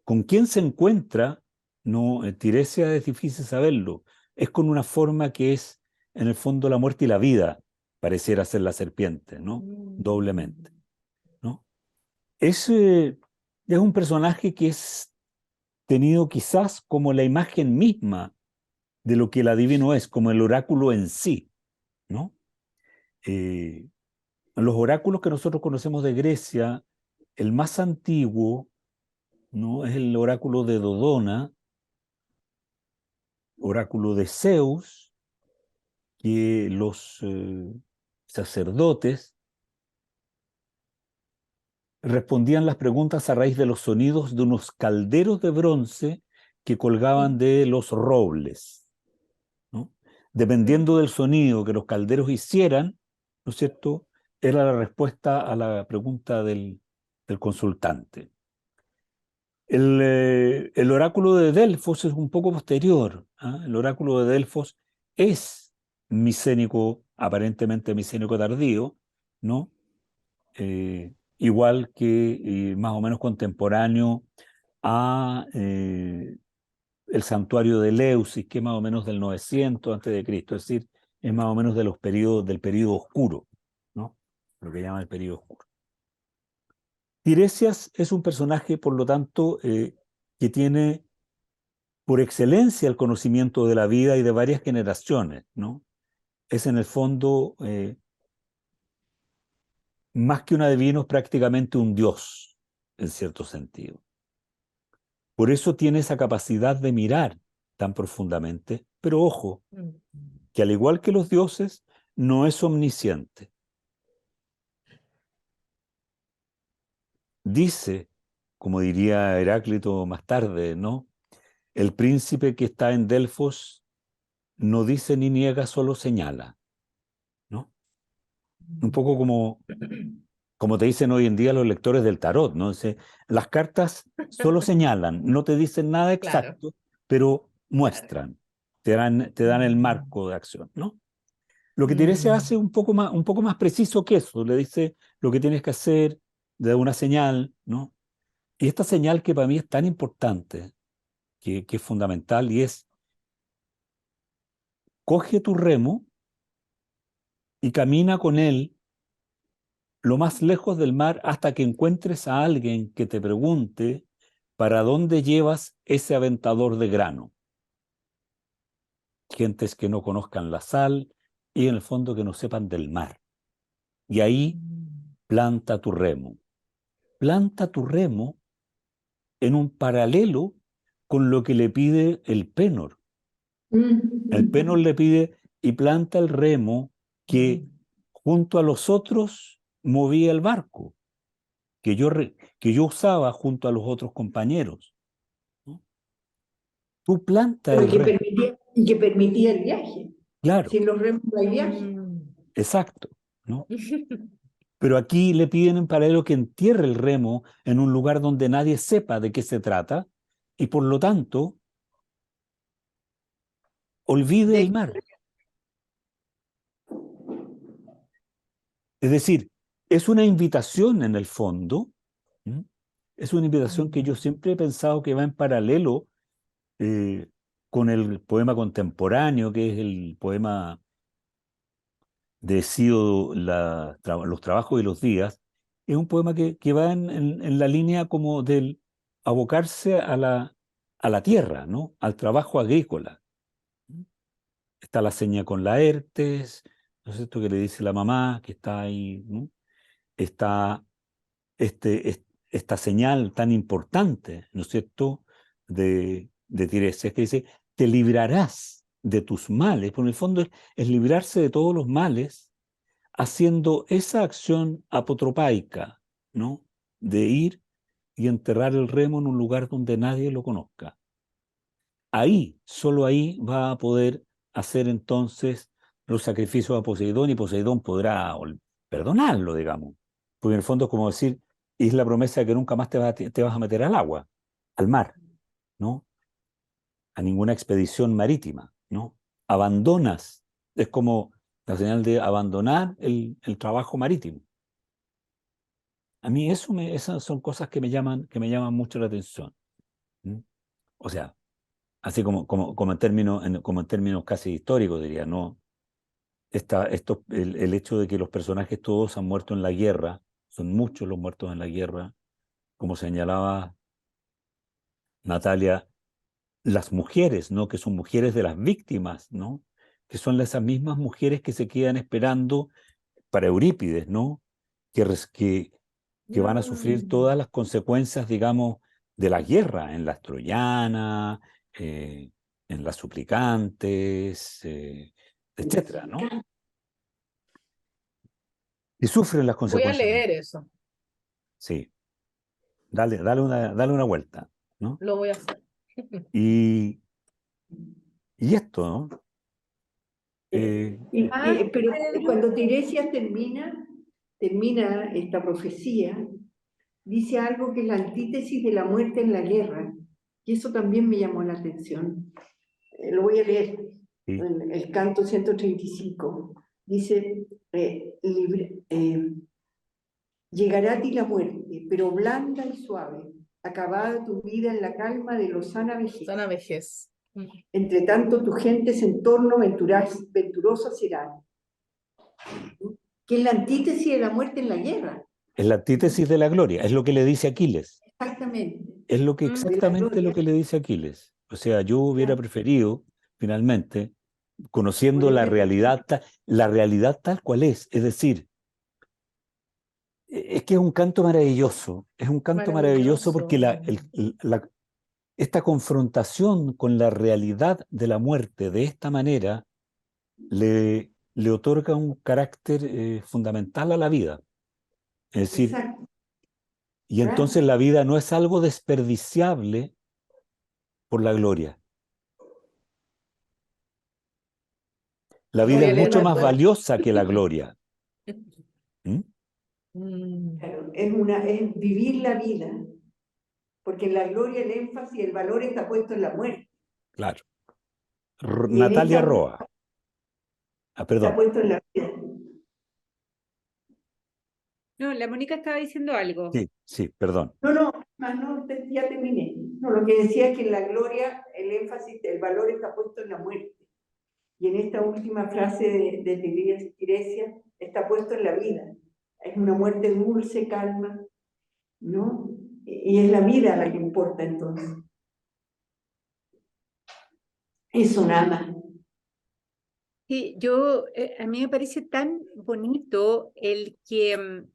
¿con quién se encuentra? No, Tiresias es difícil saberlo. Es con una forma que es, en el fondo, la muerte y la vida, pareciera ser la serpiente, ¿no? Mm. Doblemente, ¿no? Es un personaje que es tenido quizás como la imagen misma de lo que el adivino es, como el oráculo en sí, ¿no? Eh, los oráculos que nosotros conocemos de Grecia, el más antiguo, ¿no? Es el oráculo de Dodona, oráculo de Zeus, que los sacerdotes respondían las preguntas a raíz de los sonidos de unos calderos de bronce que colgaban de los robles, ¿no? Dependiendo del sonido que los calderos hicieran, ¿no es cierto?, era la respuesta a la pregunta del consultante. El oráculo de Delfos es un poco posterior, ¿ah? El oráculo de Delfos es micénico, aparentemente micénico tardío, ¿no? Igual que más o menos contemporáneo a el santuario de Leusis, que es más o menos del 900 antes de Cristo, es decir, es más o menos de del período oscuro, ¿no? Lo que llaman el período oscuro. Tiresias es un personaje, por lo tanto, que tiene por excelencia el conocimiento de la vida y de varias generaciones, ¿no? Es en el fondo, más que un adivino, es prácticamente un dios, en cierto sentido. Por eso tiene esa capacidad de mirar tan profundamente, pero ojo, Mm. que al igual que los dioses, no es omnisciente. Dice, como diría Heráclito más tarde, ¿no? El príncipe que está en Delfos no dice ni niega, solo señala, ¿no? Un poco como te dicen hoy en día los lectores del tarot, ¿no? Dice, las cartas solo señalan, no te dicen nada Claro, exacto, pero claro. muestran, te dan el marco de acción, ¿no? Lo que Tiresias Mm. hace un poco más preciso que eso, le dice lo que tienes que hacer, le da una señal, ¿no? Y esta señal que para mí es tan importante, que es fundamental, y es, coge tu remo y camina con él lo más lejos del mar hasta que encuentres a alguien que te pregunte para dónde llevas ese aventador de grano. Gentes que no conozcan la sal y en el fondo que no sepan del mar. Y ahí planta tu remo. Planta tu remo en un paralelo con lo que le pide el pénor. El pénor le pide y planta el remo que junto a los otros movía el barco, que yo usaba junto a los otros compañeros, ¿no? Tú planta el remo. Y que permitía el viaje. Claro, Sin los remos no hay viaje. exacto, ¿no? Pero aquí le piden en paralelo que entierre el remo en un lugar donde nadie sepa de qué se trata y por lo tanto olvide el mar. Es decir, es una invitación en el fondo, ¿m? Es una invitación que yo siempre he pensado que va en paralelo con el poema contemporáneo, que es el poema de Hesíodo, Los trabajos y los días. Es un poema que va en la línea como del abocarse a la tierra, ¿no? Al trabajo agrícola. Está la seña con Laertes, ¿no es cierto?, que le dice la mamá que está ahí, ¿no? Está esta señal tan importante, ¿no es cierto?, de Tiresias, que dice, te librarás de tus males. Por el fondo es librarse de todos los males haciendo esa acción apotropaica, ¿no?, de ir y enterrar el remo en un lugar donde nadie lo conozca. Ahí, solo ahí va a poder hacer entonces los sacrificios a Poseidón y Poseidón podrá perdonarlo, digamos. Porque en el fondo es como decir, es la promesa de que nunca más te vas a meter al agua, al mar, ¿no? A ninguna expedición marítima, ¿no? Abandonas, es como la señal de abandonar el trabajo marítimo. A mí esas son cosas que me llaman mucho la atención. ¿M? O sea, así como en términos casi históricos, diría, ¿no? El hecho de que los personajes todos han muerto en la guerra, son muchos los muertos en la guerra, como señalaba Natalia, las mujeres, ¿no?, que son mujeres de las víctimas, ¿no?, que son esas mismas mujeres que se quedan esperando para Eurípides, ¿no?, que van a sufrir todas las consecuencias, digamos, de la guerra, en las troyanas, en las suplicantes, etcétera, ¿no? Y sufren las Voy a consecuencias. leer eso, Sí, dale una vuelta, ¿no? lo voy a hacer. Y esto, ¿no? Pero cuando Tiresias termina esta profecía, dice algo que es la antítesis de la muerte en la guerra, y eso también me llamó la atención. Lo voy a leer, Sí. en el canto 135. Dice, llegará a ti la muerte, pero blanda y suave, acabada tu vida en la calma de lozana vejez. Sana vejez. Entre tanto, tus gentes en torno venturosas serán. Que es la antítesis de la muerte en la guerra. Es la antítesis de la gloria, es lo que le dice Aquiles. Exactamente. Es De la exactamente lo gloria. que le dice Aquiles. O sea, yo hubiera Claro. preferido, finalmente, conociendo la realidad tal cual es decir, es que es un canto maravilloso, porque esta confrontación con la realidad de la muerte de esta manera le otorga un carácter fundamental a la vida. Es decir, Exacto. y entonces la vida no es algo desperdiciable por la gloria. La vida Voy a es leer mucho más después. valiosa que la gloria. ¿Mm? Claro, es vivir la vida, porque en la gloria el énfasis, el valor está puesto en la muerte. Claro. Y en Natalia esta Roa. está Perdón. puesto en la vida. No, la Mónica estaba diciendo algo. Sí, perdón. No, ya terminé. No, lo que decía es que en la gloria el énfasis, el valor está puesto en la muerte. Y en esta última frase de Tiresias está puesto en la vida. Es una muerte dulce, calma, ¿no? Y es la vida la que importa entonces. Eso nada más. Sí, a mí me parece tan bonito el que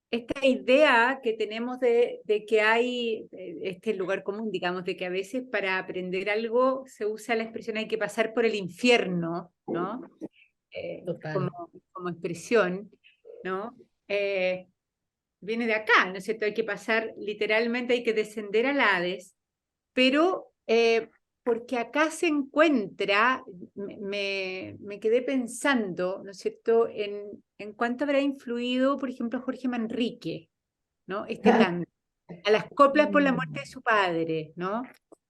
esta idea que tenemos de que hay este lugar común, digamos, de que a veces para aprender algo se usa la expresión hay que pasar por el infierno, ¿no? Total. Como expresión, ¿no? Viene de acá, ¿no es cierto? Hay que pasar, literalmente hay que descender al Hades, pero porque acá se encuentra, me quedé pensando, ¿no es cierto?, en cuánto habrá influido, por ejemplo, Jorge Manrique, ¿no? Este canto, a las coplas por la muerte de su padre, ¿no?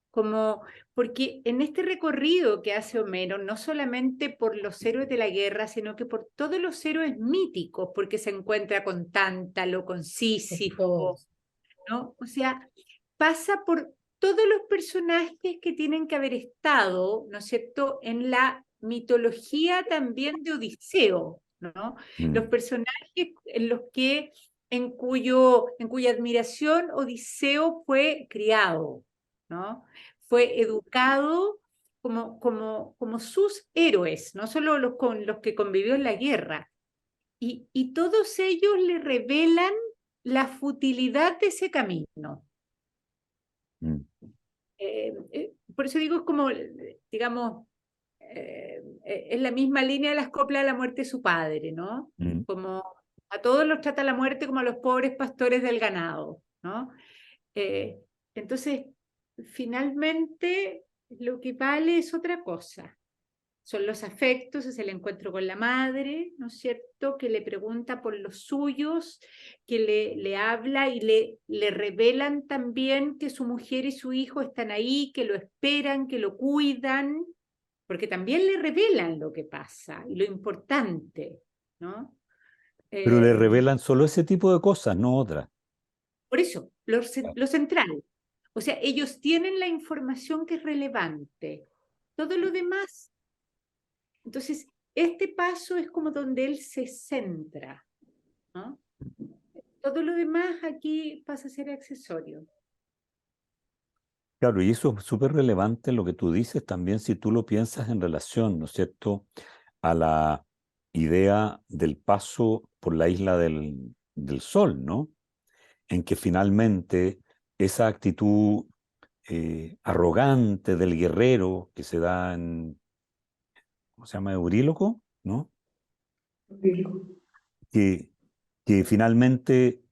Como, porque en este recorrido que hace Homero, no solamente por los héroes de la guerra, sino que por todos los héroes míticos, porque se encuentra con Tántalo, con Sísifo, Todos. ¿no? O sea, pasa por todos los personajes que tienen que haber estado, ¿no es cierto?, en la mitología también de Odiseo, ¿no? Los Mm. personajes en los que, en cuya admiración Odiseo fue criado, ¿no? Fue educado como sus héroes, no solo los con los que convivió en la guerra. Y todos ellos le revelan la futilidad de ese camino. Mm. Por eso digo, es como, digamos, es la misma línea de las coplas de la muerte de su padre, ¿no? Mm. Como a todos los trata la muerte como a los pobres pastores del ganado, ¿no? Eh, entonces, finalmente, lo que vale es otra cosa. Son los afectos, es el encuentro con la madre, ¿no es cierto?, que le pregunta por los suyos, que le habla y le revelan también que su mujer y su hijo están ahí, que lo esperan, que lo cuidan, porque también le revelan lo que pasa y lo importante, ¿no? Pero le Eh, revelan solo ese tipo de cosas, no otras. por eso, lo central. O sea, ellos tienen la información que es relevante. Todo lo demás. Entonces, este paso es como donde él se centra, ¿no? Todo lo demás aquí pasa a ser accesorio. Claro, y eso es súper relevante lo que tú dices también si tú lo piensas en relación, ¿no es cierto?, a la idea del paso por la isla del Sol, ¿no? En que finalmente esa actitud arrogante del guerrero que se da en, ¿cómo se llama? Euríloco, ¿no? Que, que finalmente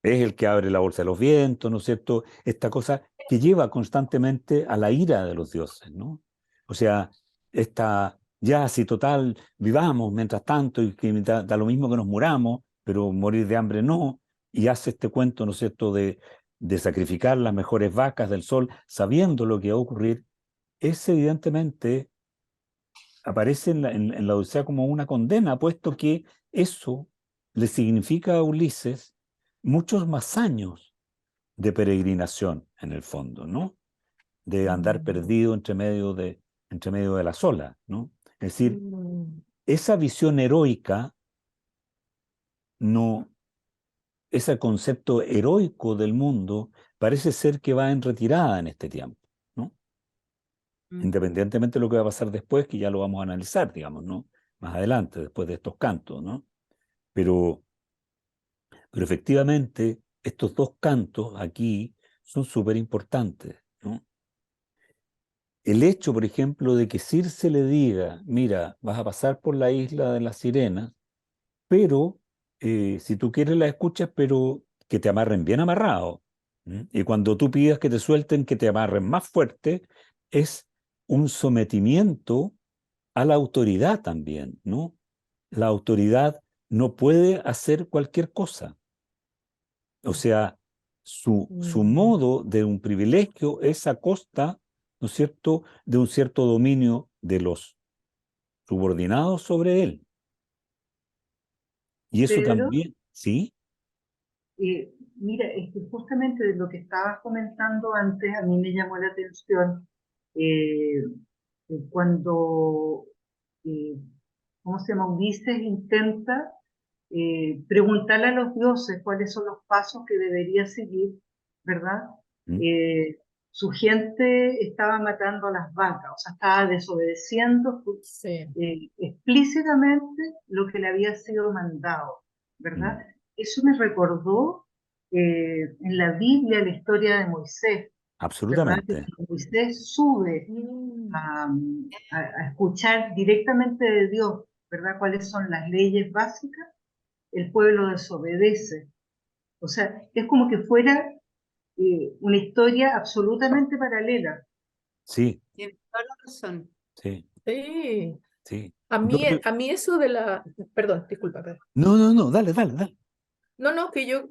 es el que abre la bolsa de los vientos, ¿no es cierto? Esta cosa que lleva constantemente a la ira de los dioses, ¿no? O sea, esta, ya si total, vivamos mientras tanto y que da lo mismo que nos muramos, pero morir de hambre no, y hace este cuento, ¿no es cierto?, de sacrificar las mejores vacas del sol, sabiendo lo que va a ocurrir, es evidentemente, aparece en la Odisea como una condena, puesto que eso le significa a Ulises muchos más años de peregrinación, en el fondo, ¿no? De andar perdido entre medio de las olas, ¿no? Es decir, esa visión heroica, no, ese concepto heroico del mundo parece ser que va en retirada en este tiempo, ¿no? Independientemente de lo que va a pasar después, que ya lo vamos a analizar, digamos, ¿no? Más adelante, después de estos cantos, ¿no? Pero efectivamente, estos dos cantos aquí son súper importantes, ¿no? El hecho, por ejemplo, de que Circe le diga, mira, vas a pasar por la isla de las sirenas, pero si tú quieres la escuchas, pero que te amarren bien amarrado. ¿Mm? Y cuando tú pidas que te suelten, que te amarren más fuerte, es un sometimiento a la autoridad también, ¿no? La autoridad no puede hacer cualquier cosa. O sea, su modo de un privilegio es a costa, ¿no es cierto?, de un cierto dominio de los subordinados sobre él. Y eso Pedro, también, ¿sí? mira, es que justamente de lo que estabas comentando antes, a mí me llamó la atención eh, cuando, eh, ¿cómo se llama? Ulises intenta preguntarle a los dioses cuáles son los pasos que debería seguir, ¿verdad? ¿Mm? Eh, su gente estaba matando a las vacas, o sea, estaba desobedeciendo Sí. explícitamente lo que le había sido mandado, ¿Mm? ¿verdad? eso me recordó en la Biblia la historia de Moisés, ¿verdad? Que Absolutamente. cuando Moisés sube a escuchar directamente de Dios, ¿verdad? Cuáles son las leyes básicas, el pueblo desobedece. O sea, es como que fuera una historia absolutamente paralela. Sí, Tienes toda la razón. sí, Sí. sí. A Yo mí, creo- a mí eso de la... Perdón, disculpa. No, no, no, dale, dale, dale. No, que yo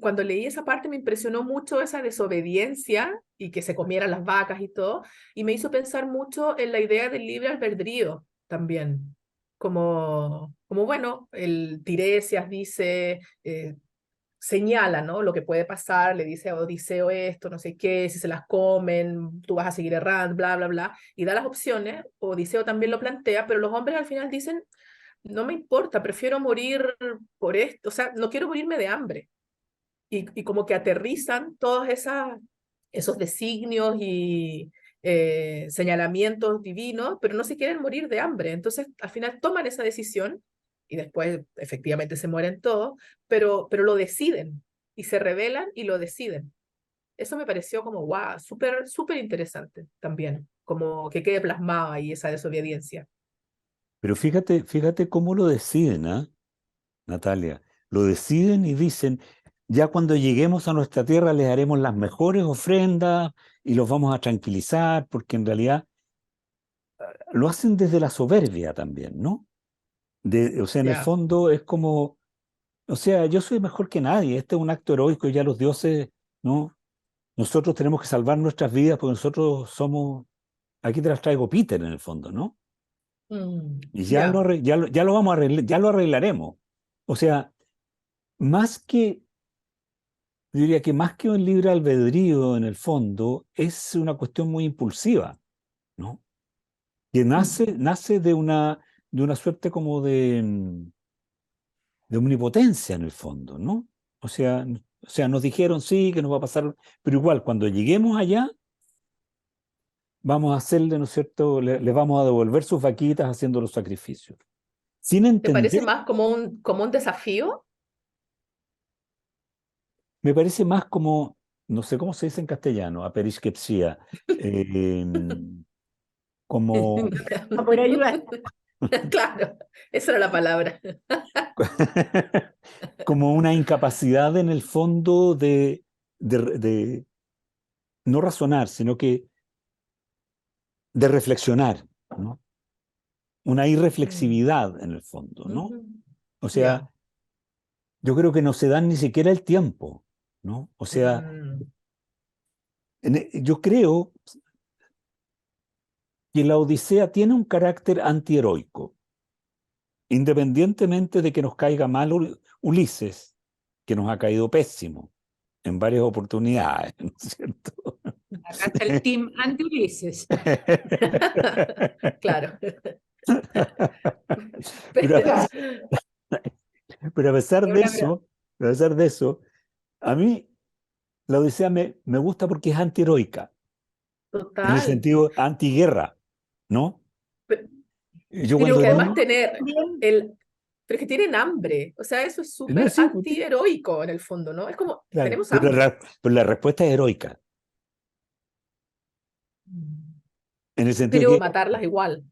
cuando leí esa parte me impresionó mucho esa desobediencia y que se comieran las vacas y todo, y me hizo pensar mucho en la idea del libre albedrío también. Como bueno, el Tiresias dice, señala, ¿no? Lo que puede pasar, le dice a Odiseo esto, no sé qué, si se las comen, tú vas a seguir errando, bla, bla, bla, y da las opciones. Odiseo también lo plantea, pero los hombres al final dicen, no me importa, prefiero morir por esto, o sea, no quiero morirme de hambre. Y como que aterrizan todos esos designios y señalamientos divinos, pero no se quieren morir de hambre. Entonces, al final toman esa decisión y después efectivamente se mueren todos, pero lo deciden y se rebelan y lo deciden. Eso me pareció como, wow, súper, súper interesante también, como que quede plasmado ahí esa desobediencia. Pero fíjate cómo lo deciden, ¿ah, Natalia? Lo deciden y dicen, ya cuando lleguemos a nuestra tierra les haremos las mejores ofrendas y los vamos a tranquilizar, porque en realidad lo hacen desde la soberbia también, ¿no? O sea, en el Ya. fondo es como, o sea, yo soy mejor que nadie, este es un acto heroico, ya los dioses, ¿no? Nosotros tenemos que salvar nuestras vidas porque nosotros somos, aquí te las traigo Peter en el fondo, ¿no? Y Ya. ya lo vamos a arreglar, ya lo arreglaremos. O sea, más que, yo diría que más que un libre albedrío en el fondo, es una cuestión muy impulsiva, ¿no? Que nace de una suerte como de omnipotencia en el fondo, ¿no? O sea, nos dijeron sí, que nos va a pasar, pero igual, cuando lleguemos allá, vamos a hacerle, ¿no es cierto? Le vamos a devolver sus vaquitas haciendo los sacrificios. Sin ¿Te parece entender, más como un desafío? me parece más como, no sé cómo se dice en castellano, aperiskepsia, eh, como, A por ayudar. Claro, esa era la palabra. como una incapacidad en el fondo de no razonar, sino que de reflexionar, ¿no? Una irreflexividad en el fondo, ¿no? Ujú. O Ya. sea, yo creo que no se dan ni siquiera el tiempo, ¿no? O sea, Mm. yo creo que la Odisea tiene un carácter antiheroico, independientemente de que nos caiga mal Ulises, que nos ha caído pésimo en varias oportunidades, ¿no es cierto? Acá está el team anti-Ulises. Claro. Pero, Pero, pero Es una broma. a pesar de eso, a mí la Odisea me gusta porque es antiheroica, en el total. sentido antiguerra, ¿no? Pe- Yo Pero Es cuando que además niño, tener también, el... Pero es que tienen hambre. O sea, eso es no, súper sí, antiheroico en el fondo, ¿no? Es como, claro, tenemos hambre. pero la respuesta es heroica, en el sentido pero, que, Matarlas igual.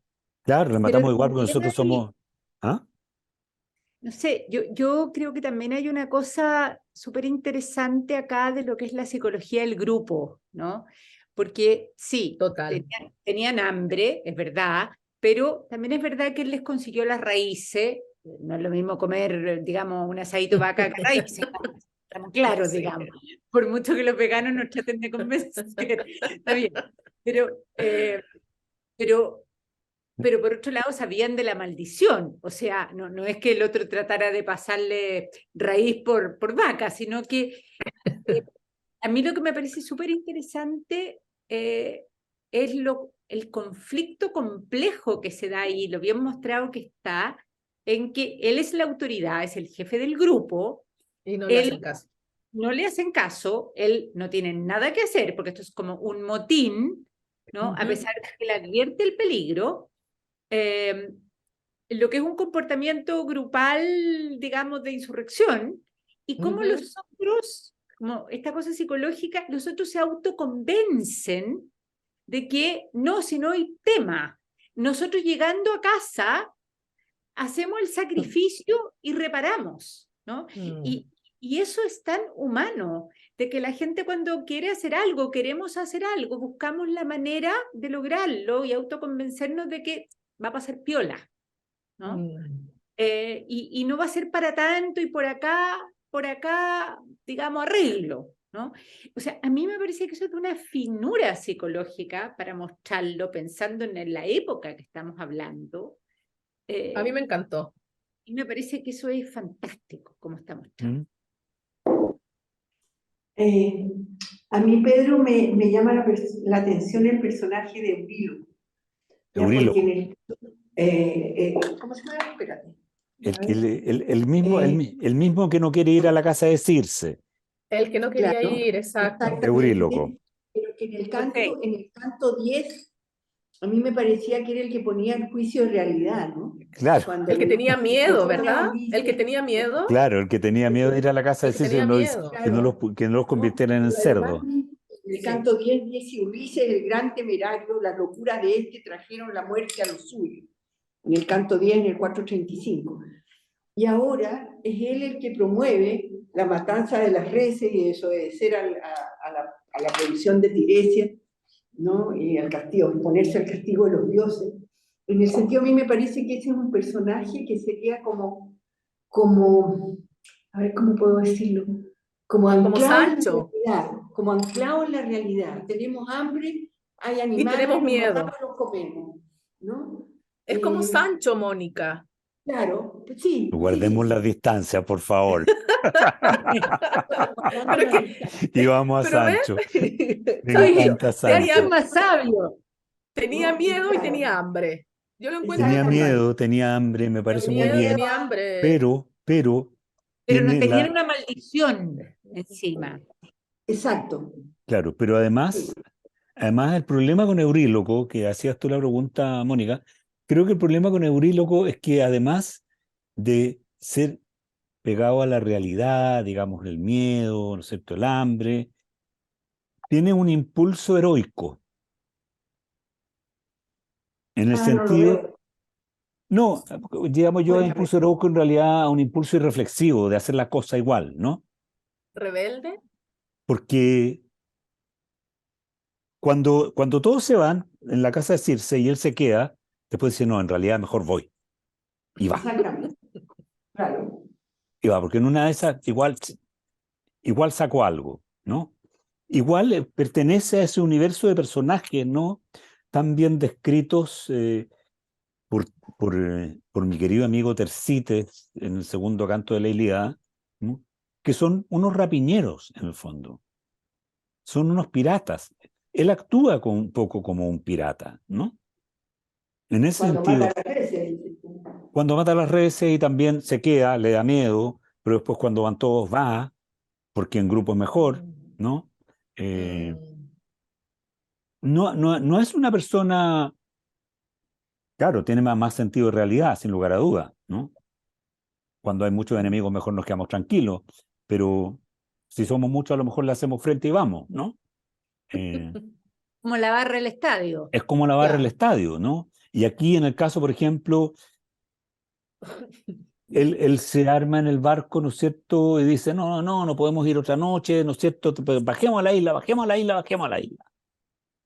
claro, le pero matamos igual porque también nosotros hay, somos... ¿Ah? no sé, yo creo que también hay una cosa súper interesante acá de lo que es la psicología del grupo, ¿no? Porque sí, Total. tenían hambre, es verdad, pero también es verdad que él les consiguió las raíces. No es lo mismo comer, digamos, un asadito de vaca que raíces, estamos claros, Sí. digamos. Por mucho que los veganos nos traten de convencer, está bien. Pero, pero pero por otro lado sabían de la maldición, o sea, no es que el otro tratara de pasarle raíz por vaca, sino que eh, a mí lo que me parece súper interesante es el conflicto complejo que se da ahí, lo bien mostrado que está, en que él es la autoridad, es el jefe del grupo, Y no le hacen él caso. no le hacen caso, él no tiene nada que hacer, porque esto es como un motín, ¿no? A Ujú. pesar de que le advierte el peligro, eh, lo que es un comportamiento grupal, digamos, de insurrección, y cómo Ujú. los otros, como esta cosa psicológica, los otros se autoconvencen de que no, si no hay tema. Nosotros llegando a casa hacemos el sacrificio y reparamos, ¿no? Mm. Y eso es tan humano, de que la gente cuando quiere hacer algo, queremos hacer algo, buscamos la manera de lograrlo y autoconvencernos de que va a pasar piola, ¿no? Mm. Y no va a ser para tanto y por acá, digamos, arreglo, ¿no? O sea, a mí me parece que eso es de una finura psicológica para mostrarlo, pensando en la época que estamos hablando. A mí me encantó. Y me parece que eso es fantástico, como está mostrado. ¿Mm? A mí, Pedro, me llama la atención el personaje de Euríloco. Ya, Euríloco. porque ¿cómo se llama? Espérate. A ver. El mismo que no quiere ir a la casa de Circe, El que no quería Claro, ir, exacto. exactamente. Euríloco. Pero que en el Ok. canto 10, a mí me parecía que era el que ponía el juicio de realidad, ¿no? Claro, Cuando El que tenía miedo, propone a ¿verdad? El que Ulises, tenía miedo, claro, el que tenía miedo de ir a la casa de el que Circe tenía no, miedo. claro, que no los convirtieran en pero además, cerdos. en el canto 10 dice: Ulises, el gran temerario, las locuras de este trajeron la muerte a los suyos. En el canto 10, en el 435. Y ahora es él el que promueve la matanza de las reses y desobedecer a la prohibición de Tiresia, ¿no? Y al castigo, imponerse al castigo de los dioses. En el sentido, a mí me parece que ese es un personaje que sería como, a ver cómo puedo decirlo, como Como anclado en la Sancho. realidad, como anclado en la realidad. Tenemos hambre, hay Y animales, tenemos los miedo. matamos, los comemos, ¿no? Es como Sancho, Mónica. Claro, sí, Guardemos las distancias, por favor. Pero es que, Y vamos a pero ves, Sancho. Me Sancho encanta tenía, Sancho Sancho. es más sabio. tenía miedo y tenía hambre. Yo lo encuentro Tenía normal. miedo, tenía hambre, me parece Tenía muy miedo, bien, tenía hambre. pero Pero no tiene tenían la, una maldición encima. Exacto. claro, pero además el problema con Euríloco, que hacías tú la pregunta, Mónica, creo que el problema con Euríloco es que además de ser pegado a la realidad, digamos, el miedo, ¿no es cierto?, el hambre, tiene un impulso heroico, en el No lo sentido, veo. no, digamos yo a Cuéntame. impulso heroico en realidad a un impulso irreflexivo de hacer la cosa igual, ¿no? Rebelde. Porque cuando todos se van en la casa de Circe y él se queda, después dice, no, en realidad mejor voy. Y va, Exactamente. Claro. porque en una de esas igual sacó algo, ¿no? Igual pertenece a ese universo de personajes, ¿no? Tan bien descritos por, por mi querido amigo Tersites en el segundo canto de la Ilíada, ¿no? Que son unos rapiñeros en el fondo, son unos piratas. Él actúa un poco como un pirata, ¿no? En ese Cuando mata sentido, a las reses. cuando mata a las reses y también se queda, le da miedo, pero después cuando van todos va, porque en grupo es mejor, ¿no? Eh, no es una persona, claro, tiene más sentido de realidad, sin lugar a dudas, ¿no? Cuando hay muchos enemigos, mejor nos quedamos tranquilos, pero si somos muchos, a lo mejor le hacemos frente y vamos, ¿no? Eh, Como la barra del estadio. es como la barra del Ya. estadio, ¿no? Y aquí en el caso, por ejemplo, él se arma en el barco, ¿no es cierto? Y dice, no podemos ir otra noche, ¿no es cierto? Pues bajemos a la isla, bajemos a la isla, bajemos a la isla.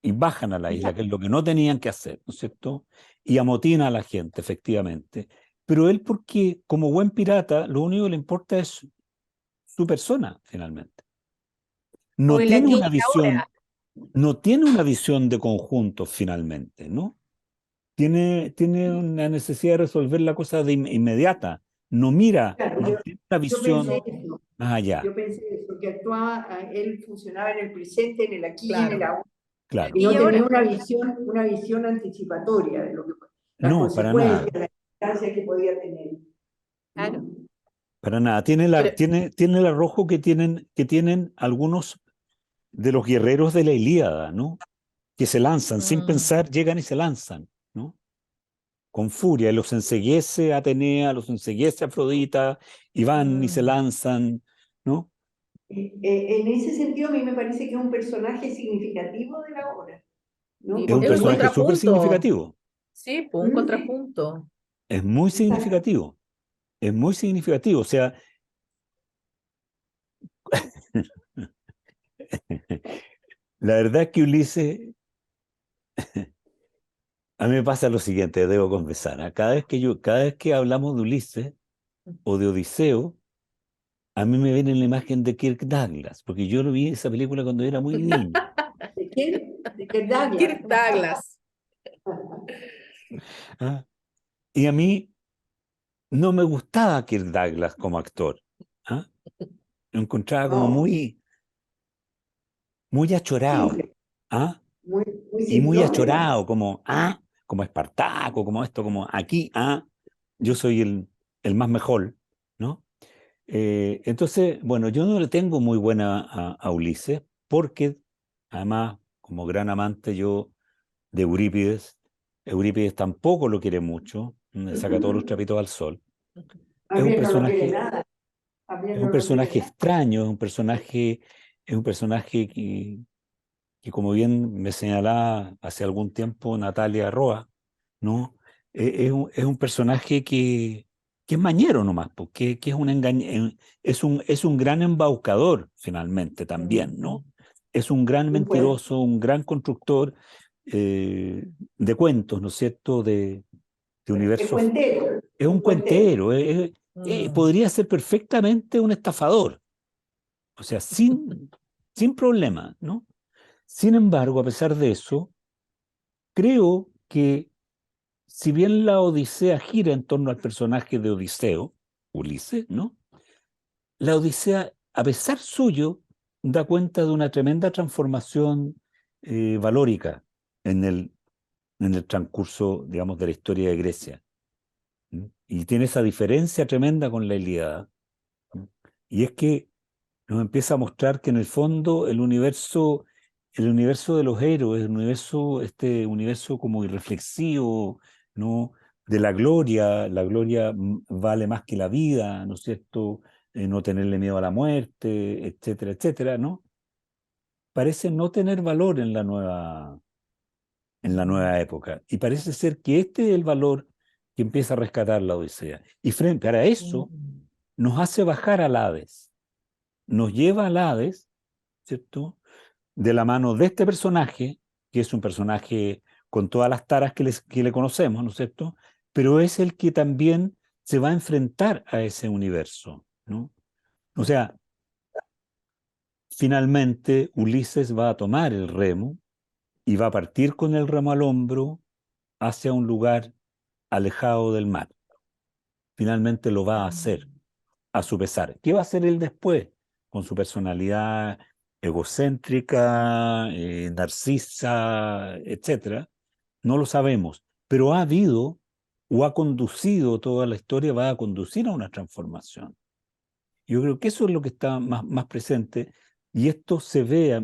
Y bajan a la isla, que es lo que no tenían que hacer, ¿no es cierto? Y amotina a la gente, efectivamente. Pero él, porque como buen pirata, lo único que le importa es su persona, finalmente. O No el tiene aquí una y ahora. no tiene una visión de conjunto, finalmente, ¿no? Tiene una necesidad de resolver la cosa de inmediata. No mira, Claro, no tiene una yo pensé visión eso. más allá. Yo pensé eso, que actuaba, él funcionaba en el presente, en el aquí y en el Claro. ahora. Claro. Y Y no tenía ahora. una visión anticipatoria de lo que las No, para nada. consecuencias, las instancias que podía tener, Claro. ¿no? Para nada. Tiene Pero, tiene el arrojo que tienen algunos de los guerreros de la Ilíada, ¿no? Que se lanzan, sin mm, pensar, llegan y se lanzan, ¿no? con furia, y los enceguece Atenea, los enceguece Afrodita, y van y se lanzan, ¿no? En ese sentido, a mí me parece que es un personaje significativo de la obra, ¿no? Es un Es un personaje súper contrapunto. significativo, Sí, pues un ¿Mm? contrapunto. es muy Exacto. significativo, es muy significativo, o sea, la verdad es que Ulises, a mí me pasa lo siguiente, debo confesar, ¿ah? Cada vez que hablamos de Ulises o de Odiseo, a mí me viene la imagen de Kirk Douglas, porque yo lo vi esa película cuando era muy niño. ¿De quién? De Kirk Douglas. Kirk Douglas. ¿Ah? Y a mí no me gustaba Kirk Douglas como actor. ¿Ah? Lo encontraba como No, muy achorado. simple, ¿Ah? muy Y muy simplón, digamos. achorado, como Espartaco, como esto, como aquí, yo soy el más mejor, ¿no? Entonces, bueno, yo no le tengo muy buena a Ulises, porque además, como gran amante yo de Eurípides tampoco lo quiere mucho, le saca todos los trapitos al sol. Es un También no lo quiere personaje, nada. También es no un lo quiere personaje nada. extraño, es un personaje que como bien me señalaba hace algún tiempo Natalia Roa, ¿no? Es un personaje que es mañero nomás, porque que es un gran embaucador finalmente también, ¿no? Es un gran Un cuento. mentiroso, un gran constructor de cuentos, ¿no es cierto? De Es universos. cuentero. Es un Un cuentero. cuentero, Mm. podría ser perfectamente un estafador, o sea, sin problema, ¿no? Sin embargo, a pesar de eso, creo que si bien la Odisea gira en torno al personaje de Odiseo, Ulises, ¿no? La Odisea, a pesar suyo, da cuenta de una tremenda transformación valórica en el transcurso, digamos, de la historia de Grecia. ¿Mm? Y tiene esa diferencia tremenda con la Ilíada. ¿Mm? Y es que nos empieza a mostrar que en el fondo el universo de los héroes, este universo como irreflexivo, ¿no? De la gloria vale más que la vida, ¿no es cierto? No tenerle miedo a la muerte, etcétera, etcétera, ¿no? Parece no tener valor en la nueva época. Y parece ser que este es el valor que empieza a rescatar la Odisea. Y frente a eso, nos hace bajar al Hades, nos lleva al Hades, ¿cierto? De la mano de este personaje, que es un personaje con todas las taras que le conocemos, ¿no es cierto? Pero es el que también se va a enfrentar a ese universo, ¿no? O sea, finalmente Ulises va a tomar el remo y va a partir con el remo al hombro hacia un lugar alejado del mar. Finalmente lo va a hacer a su pesar. ¿Qué va a hacer él después? Con su personalidad egocéntrica, narcisa, etcétera, no lo sabemos, pero ha habido o ha conducido toda la historia, va a conducir a una transformación. Yo creo que eso es lo que está más presente y esto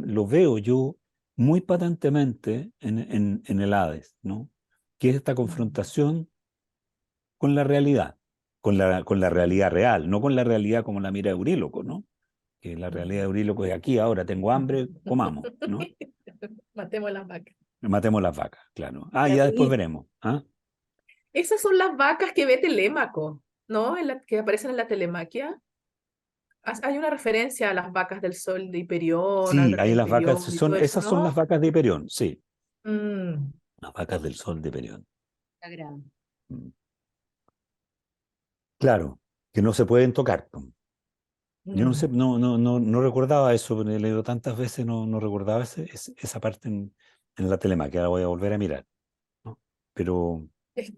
lo veo yo muy patentemente en el Hades, ¿no? Que es esta confrontación con la realidad, con la realidad real, no con la realidad como la mira Euríloco, ¿no? Que la realidad de Euríloco es aquí, ahora tengo hambre, comamos, ¿no? Matemos las vacas. Matemos las vacas, claro. Ya, Ya pues, después veremos. esas son las vacas que ve Telémaco, ¿no? Que aparecen en la Telemaquia. Hay una referencia a las vacas del sol de Hiperión, Sí, Álvaro de ahí las vacas, Hiperión y todo eso, esas son las ¿no? vacas de Hiperión, sí, Mm. las vacas del sol de Hiperión. Sagrado. Mm. Claro, que no se pueden tocar. Yo no sé, Mm. no recordaba eso, pero he leído tantas veces, no recordaba esa parte en la telema, que ahora voy a volver a mirar, ¿no? Pero Es,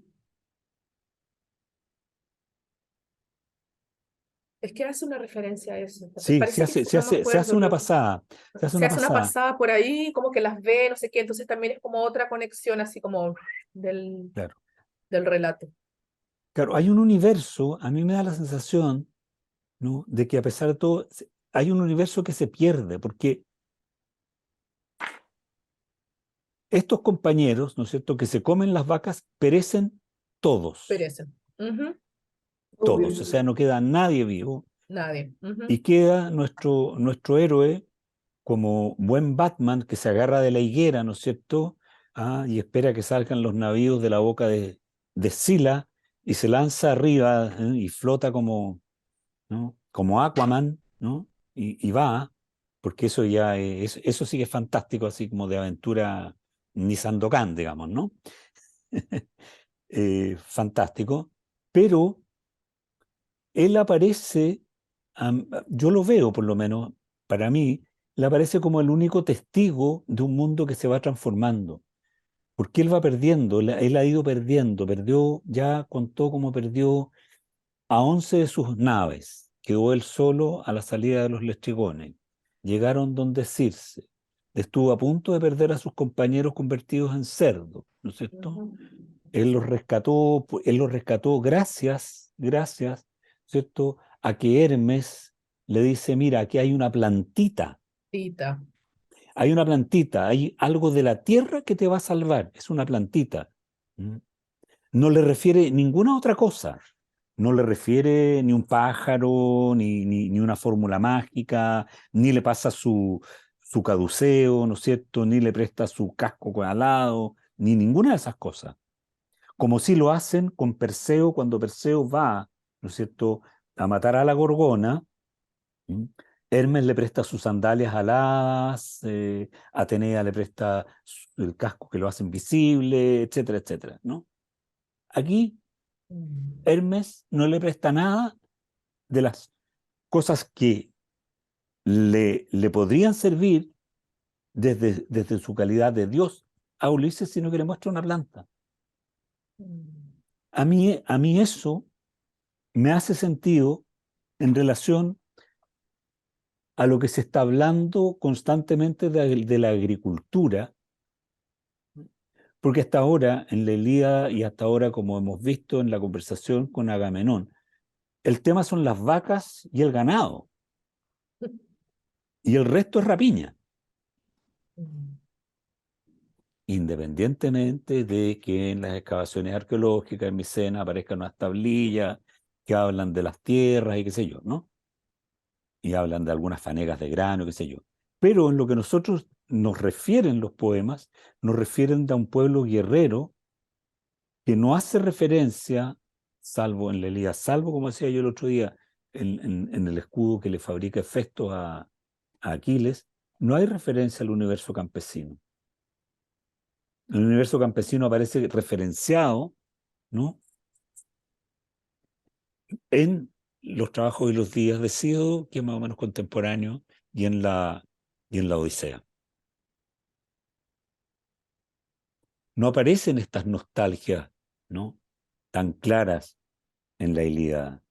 es que hace una referencia a eso. sí, Parece que se no me hace, se hace acuerdo, una pero pasada, se hace se una hace una pasada, pasada por ahí, como que las ve, no sé qué, entonces también es como otra conexión así como del, claro. del relato. Claro, hay un universo, a mí me da la sensación, ¿no? De que a pesar de todo, hay un universo que se pierde, porque estos compañeros, ¿no es cierto?, que se comen las vacas, perecen todos, Perecen. Ujú. todos, o sea, no queda nadie vivo, Nadie. Ujú. y queda nuestro héroe como buen Batman que se agarra de la higuera, ¿no es cierto? Y espera que salgan los navíos de la boca de Scylla y se lanza arriba, y flota como, ¿no? Como Aquaman, ¿no? Y va, porque eso ya eso sí que es fantástico, así como de aventura ni Sandokan, digamos, ¿no? Fantástico, pero él aparece, yo lo veo por lo menos, para mí, él aparece como el único testigo de un mundo que se va transformando, porque él va perdiendo, él ha ido perdiendo, ya contó como perdió a 11 de sus naves, quedó él solo a la salida de los lestrigones, llegaron donde Circe, estuvo a punto de perder a sus compañeros convertidos en cerdos, ¿no es cierto? Ujú. Él los rescató gracias, ¿cierto? A que Hermes le dice, mira, aquí Tita. hay una plantita, hay algo de la tierra que te va a salvar, es una plantita. ¿Mm? No le refiere ninguna otra cosa, no le refiere ni un pájaro, ni una fórmula mágica, ni le pasa su caduceo, ¿no es cierto? Ni le presta su casco alado, ni ninguna de esas cosas. Como si lo hacen con Perseo cuando Perseo va, ¿no es cierto?, a matar a la Gorgona. ¿Mm? Hermes le presta sus sandalias aladas, Atenea le presta el casco que lo hace invisible, etcétera, etcétera, ¿no? Aquí Mm. Hermes no le presta nada de las cosas que le podrían servir desde su calidad de Dios a Ulises, sino que le muestra una planta. Mm. A mí eso me hace sentido en relación a lo que se está hablando constantemente de la agricultura, porque hasta ahora en la Ilíada y hasta ahora, como hemos visto en la conversación con Agamenón, el tema son las vacas y el ganado, y el resto es rapiña, Mm. independientemente de que en las excavaciones arqueológicas en Micena aparezcan unas tablillas que hablan de las tierras y qué sé yo, ¿no? Y hablan de algunas fanegas de grano, qué sé yo. Pero en lo que nosotros nos refieren los poemas, nos refieren a un pueblo guerrero que no hace referencia, salvo en la Ilíada, salvo, como decía yo el otro día, en el escudo que le fabrica Hefesto a Aquiles, no hay referencia al universo campesino. El universo campesino aparece referenciado, ¿no?, en los trabajos y los días de Síodo, que es más o menos contemporáneo, y en la Odisea. No aparecen estas nostalgias, ¿no?, tan claras en la Ilíada.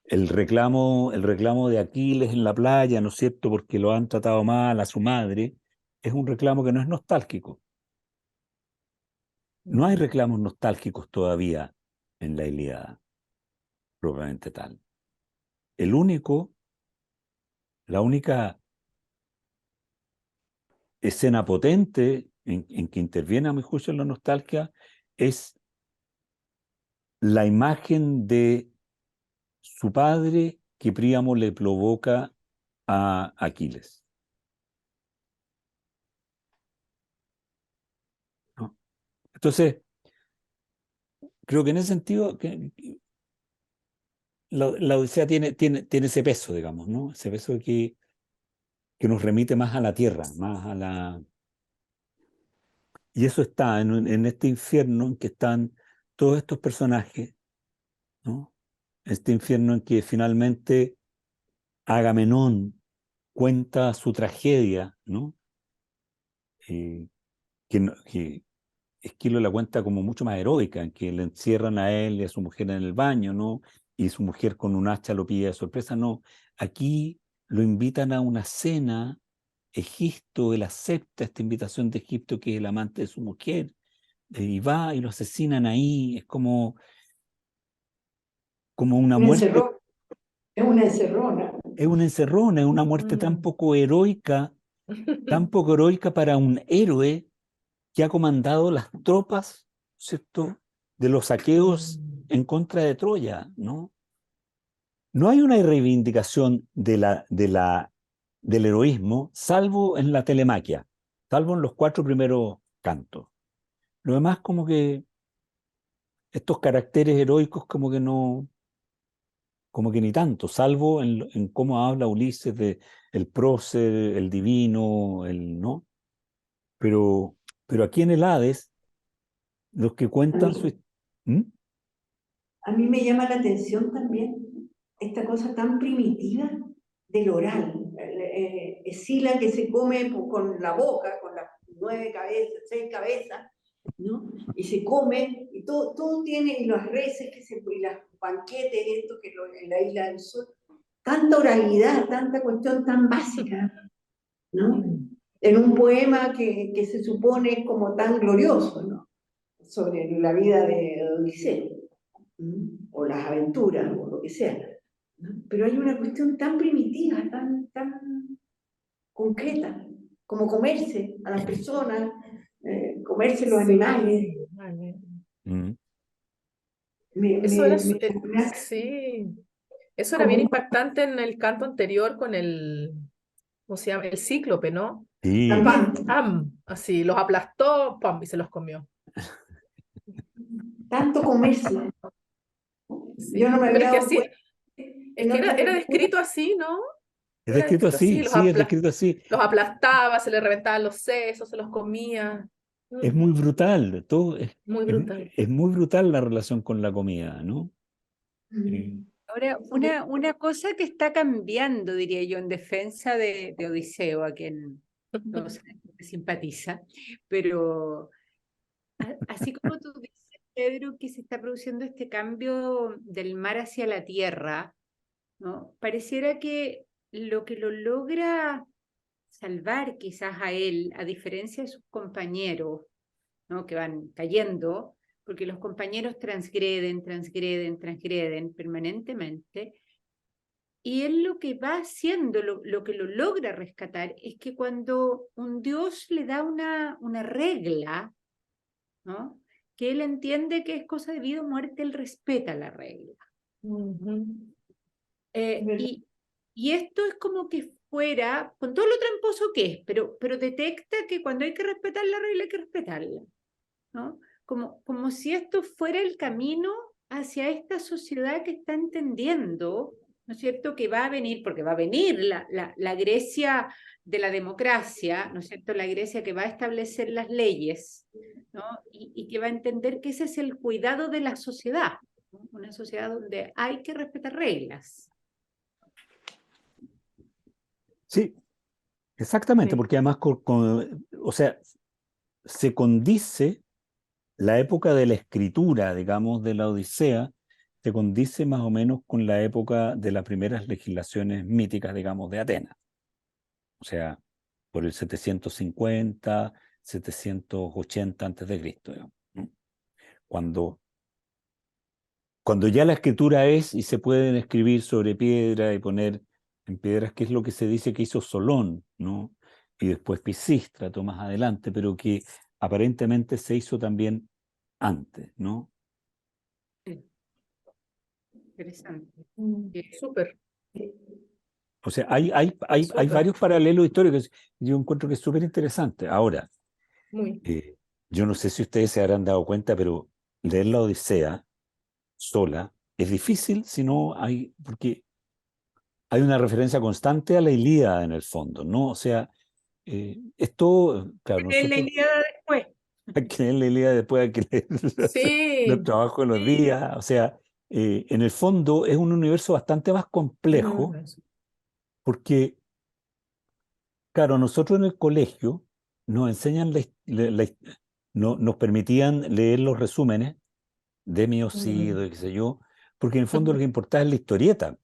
El reclamo de Aquiles en la playa, ¿no es cierto?, porque lo han tratado mal a su madre, es un reclamo que no es nostálgico. No hay reclamos nostálgicos todavía en la Ilíada, propiamente tal. La única escena potente en que interviene, a mi juicio, en la nostalgia es la imagen de su padre que Príamo le provoca a Aquiles, ¿no? Entonces, creo que en ese sentido la Odisea tiene ese peso, digamos, ¿no? Ese peso que nos remite más a la tierra, más a la... Y eso está en este infierno en que están todos estos personajes, ¿no? Este infierno en que finalmente Agamenón cuenta su tragedia, ¿no? Que Esquilo la cuenta como mucho más heroica, en que le encierran a él y a su mujer en el baño, ¿no? Y su mujer con un hacha lo pilla de sorpresa, no. Aquí lo invitan a una cena, Egisto, él acepta esta invitación de Egipto, que es el amante de su mujer, y va y lo asesinan ahí, es como una Un muerte, encerrón, es una encerrona. es un encerrón, es una muerte tan Mm. poco heroica para un héroe que ha comandado las tropas, ¿cierto?, de los saqueos en contra de Troya, ¿no? No hay una reivindicación del heroísmo, salvo en la telemaquia, salvo en los 4 primeros cantos. Lo demás como que estos caracteres heroicos como que ni tanto, salvo en cómo habla Ulises de el prócer, el divino, ¿no? Pero aquí en el Hades, los que cuentan su... ¿Mm? A mí me llama la atención también esta cosa tan primitiva del oral. Escila que se come con la boca, con las 9 cabezas, 6 cabezas, ¿no? Y se come, y todo tiene, y las reses, y los banquetes, esto que en la isla del sur, tanta oralidad, tanta cuestión tan básica, ¿no? En un poema que se supone como tan glorioso, ¿no? Sobre la vida de Odiseo, ¿no? O las aventuras, o lo que sea, ¿no? Pero hay una cuestión tan primitiva, tan concreta, como comerse a las personas, comerse los animales. Mm. Eso era, Me hace- sí, eso era bien como impactante en el canto anterior con el, ¿cómo se llama? El cíclope, ¿no? Sí, también, ¡Pam! Así, los aplastó, ¡pam! Y se los comió. tanto comerse. Sí. Yo no me Pero había es que dado así, cuenta es en que otra era lectura. descrito así, ¿no? es Era descrito descrito así, así, sí, es descrito así. los aplastaba, se le reventaban los sesos, se los comía. Es muy brutal, todo Muy brutal. es muy brutal la relación con la comida, ¿no? Ahora, una cosa que está cambiando, diría yo, en defensa de Odiseo, a quien no sé, simpatiza, pero así como tú dices, Pedro, que se está produciendo este cambio del mar hacia la tierra, ¿no? Pareciera que lo logra salvar quizás a él, a diferencia de sus compañeros, ¿no? Que van cayendo, porque los compañeros transgreden permanentemente. Y él lo que va haciendo, lo que lo logra rescatar, es que cuando un dios le da una regla, ¿no? Que él entiende que es cosa de vida o muerte, él respeta la regla. Y esto es como que fuera, con todo lo tramposo que es, pero detecta que cuando hay que respetar la regla hay que respetarla, ¿no? Como si esto fuera el camino hacia esta sociedad que está entendiendo, ¿no es cierto?, que va a venir, porque va a venir la Grecia de la democracia, ¿no es cierto?, la Grecia que va a establecer las leyes, ¿no? Y que va a entender que ese es el cuidado de la sociedad, ¿no? Una sociedad donde hay que respetar reglas. Sí, exactamente, Sí. porque además, o sea, se condice la época de la escritura, digamos, de la Odisea, se condice más o menos con la época de las primeras legislaciones míticas, digamos, de Atenas. O sea, por el 750, 780 antes de Cristo, digamos, ¿no? Cuando ya la escritura es y se pueden escribir sobre piedra y poner en piedras, que es lo que se dice que hizo Solón, ¿no? Y después Pisístrato más adelante, pero que aparentemente se hizo también antes, ¿no? Interesante. Súper, O sea, hay súper, varios paralelos históricos. Yo encuentro que es súper interesante. Ahora, muy. yo no sé si ustedes se habrán dado cuenta, pero leer la Odisea sola es difícil si no hay, porque hay una referencia constante a la Ilíada en el fondo, ¿no? O sea, esto, claro, Es la nosotros Ilíada después. hay que leer la Ilíada, después hay que leer los Sí, trabajos de los sí. días, o sea, en el fondo es un universo bastante más complejo, porque, claro, nosotros en el colegio nos enseñan, nos permitían leer los resúmenes de Miocido y qué sé yo, porque en el fondo lo que importaba es la historieta,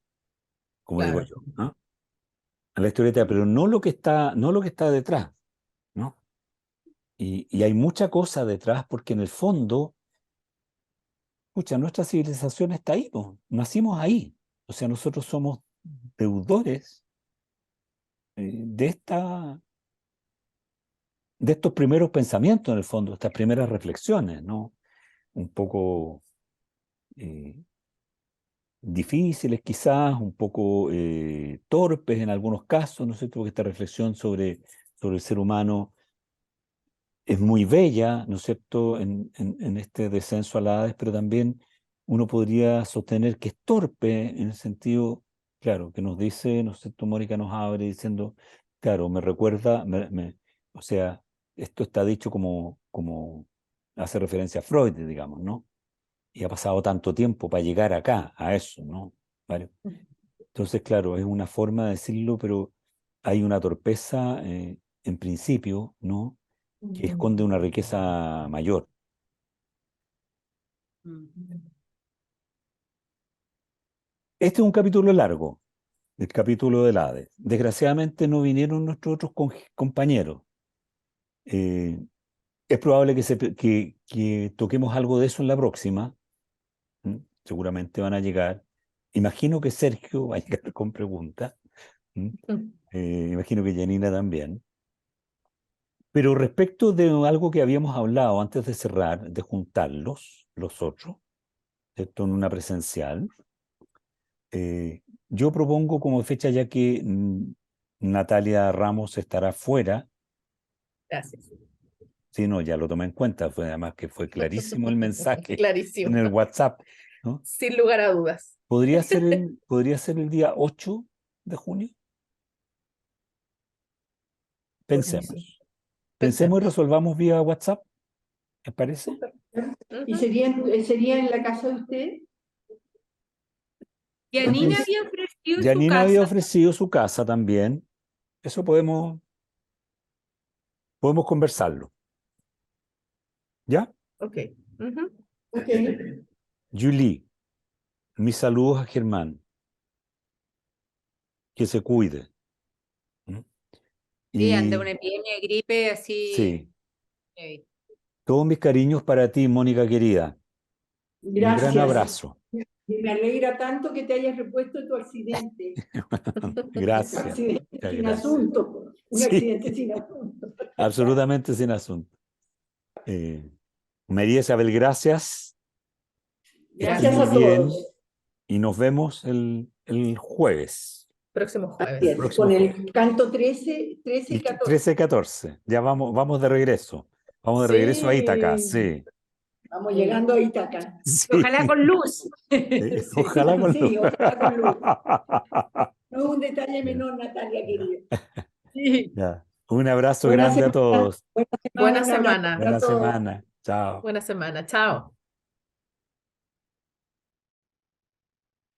como digo Claro. yo, ¿no? La historieta, pero no lo que está detrás, ¿no? Y hay mucha cosa detrás porque en el fondo, escucha, nuestra civilización está ahí, po. Nacimos ahí. O sea, nosotros somos deudores de estos primeros pensamientos, en el fondo, estas primeras reflexiones, ¿no? un poco difíciles quizás, un poco torpes en algunos casos, ¿no es cierto? Porque esta reflexión sobre el ser humano es muy bella, ¿no es cierto?, en este descenso a la Hades, pero también uno podría sostener que es torpe en el sentido, claro, que nos dice, ¿no es cierto?, Mónica nos abre diciendo, claro, me recuerda, o sea, esto está dicho como hace referencia a Freud, digamos, ¿no? Y ha pasado tanto tiempo para llegar acá, a eso, ¿no? ¿Vale? Entonces, claro, es una forma de decirlo, pero hay una torpeza en principio, ¿no?, que esconde una riqueza mayor. Este es un capítulo largo, el capítulo del Hades. Desgraciadamente no vinieron nuestros otros compañeros. Es probable que toquemos algo de eso en la próxima. Seguramente van a llegar. Imagino que Sergio va a llegar con preguntas. Imagino que Janina también. Pero respecto de algo que habíamos hablado antes de cerrar, de juntarlos, los otros, ¿cierto?, en una presencial, yo propongo como fecha, ya que Natalia Ramos estará fuera. Gracias. Sí, no, ya lo tomé en cuenta, además que fue clarísimo el mensaje Clarísimo. en el WhatsApp, ¿no? Sin lugar a dudas. ¿Podría ser el día 8 de junio? Pensemos. Pensemos y resolvamos vía WhatsApp, ¿les parece? Súper. ¿Y Ujú. sería en la casa de usted? Janina había ofrecido su Janina había casa. ofrecido su casa también. Eso podemos conversarlo. ¿Ya? Ok. Ujú. Ok. Julie, mis saludos a Germán. Que se cuide. ¿Mm? Sí, anda una Y epidemia de gripe así. sí, heavy. todos mis cariños para ti, Mónica querida. Un gran Gracias. abrazo. Y me alegra tanto que te hayas repuesto de tu accidente. Gracias. Accidente Muchas sin gracias. asunto. Un Sí. accidente sin asunto. Absolutamente sin asunto. María Isabel, gracias. Que estés Gracias muy a bien. todos. Y nos vemos el jueves. Próximo Así jueves. es, Próximo con jueves. el canto 13 y 14. 13 y 14. Ya vamos de regreso. Vamos de regreso a Ítaca, sí. Vamos llegando a Ítaca. Sí. Ojalá con luz. Ojalá con Sí, luz. ojalá con luz. No es un detalle menor, Natalia, querida. Sí. Ya. Un abrazo Buena grande a semana. todos. Buena Un abrazo semana. Buena a todos. semana. Chao. Buena semana. Chao.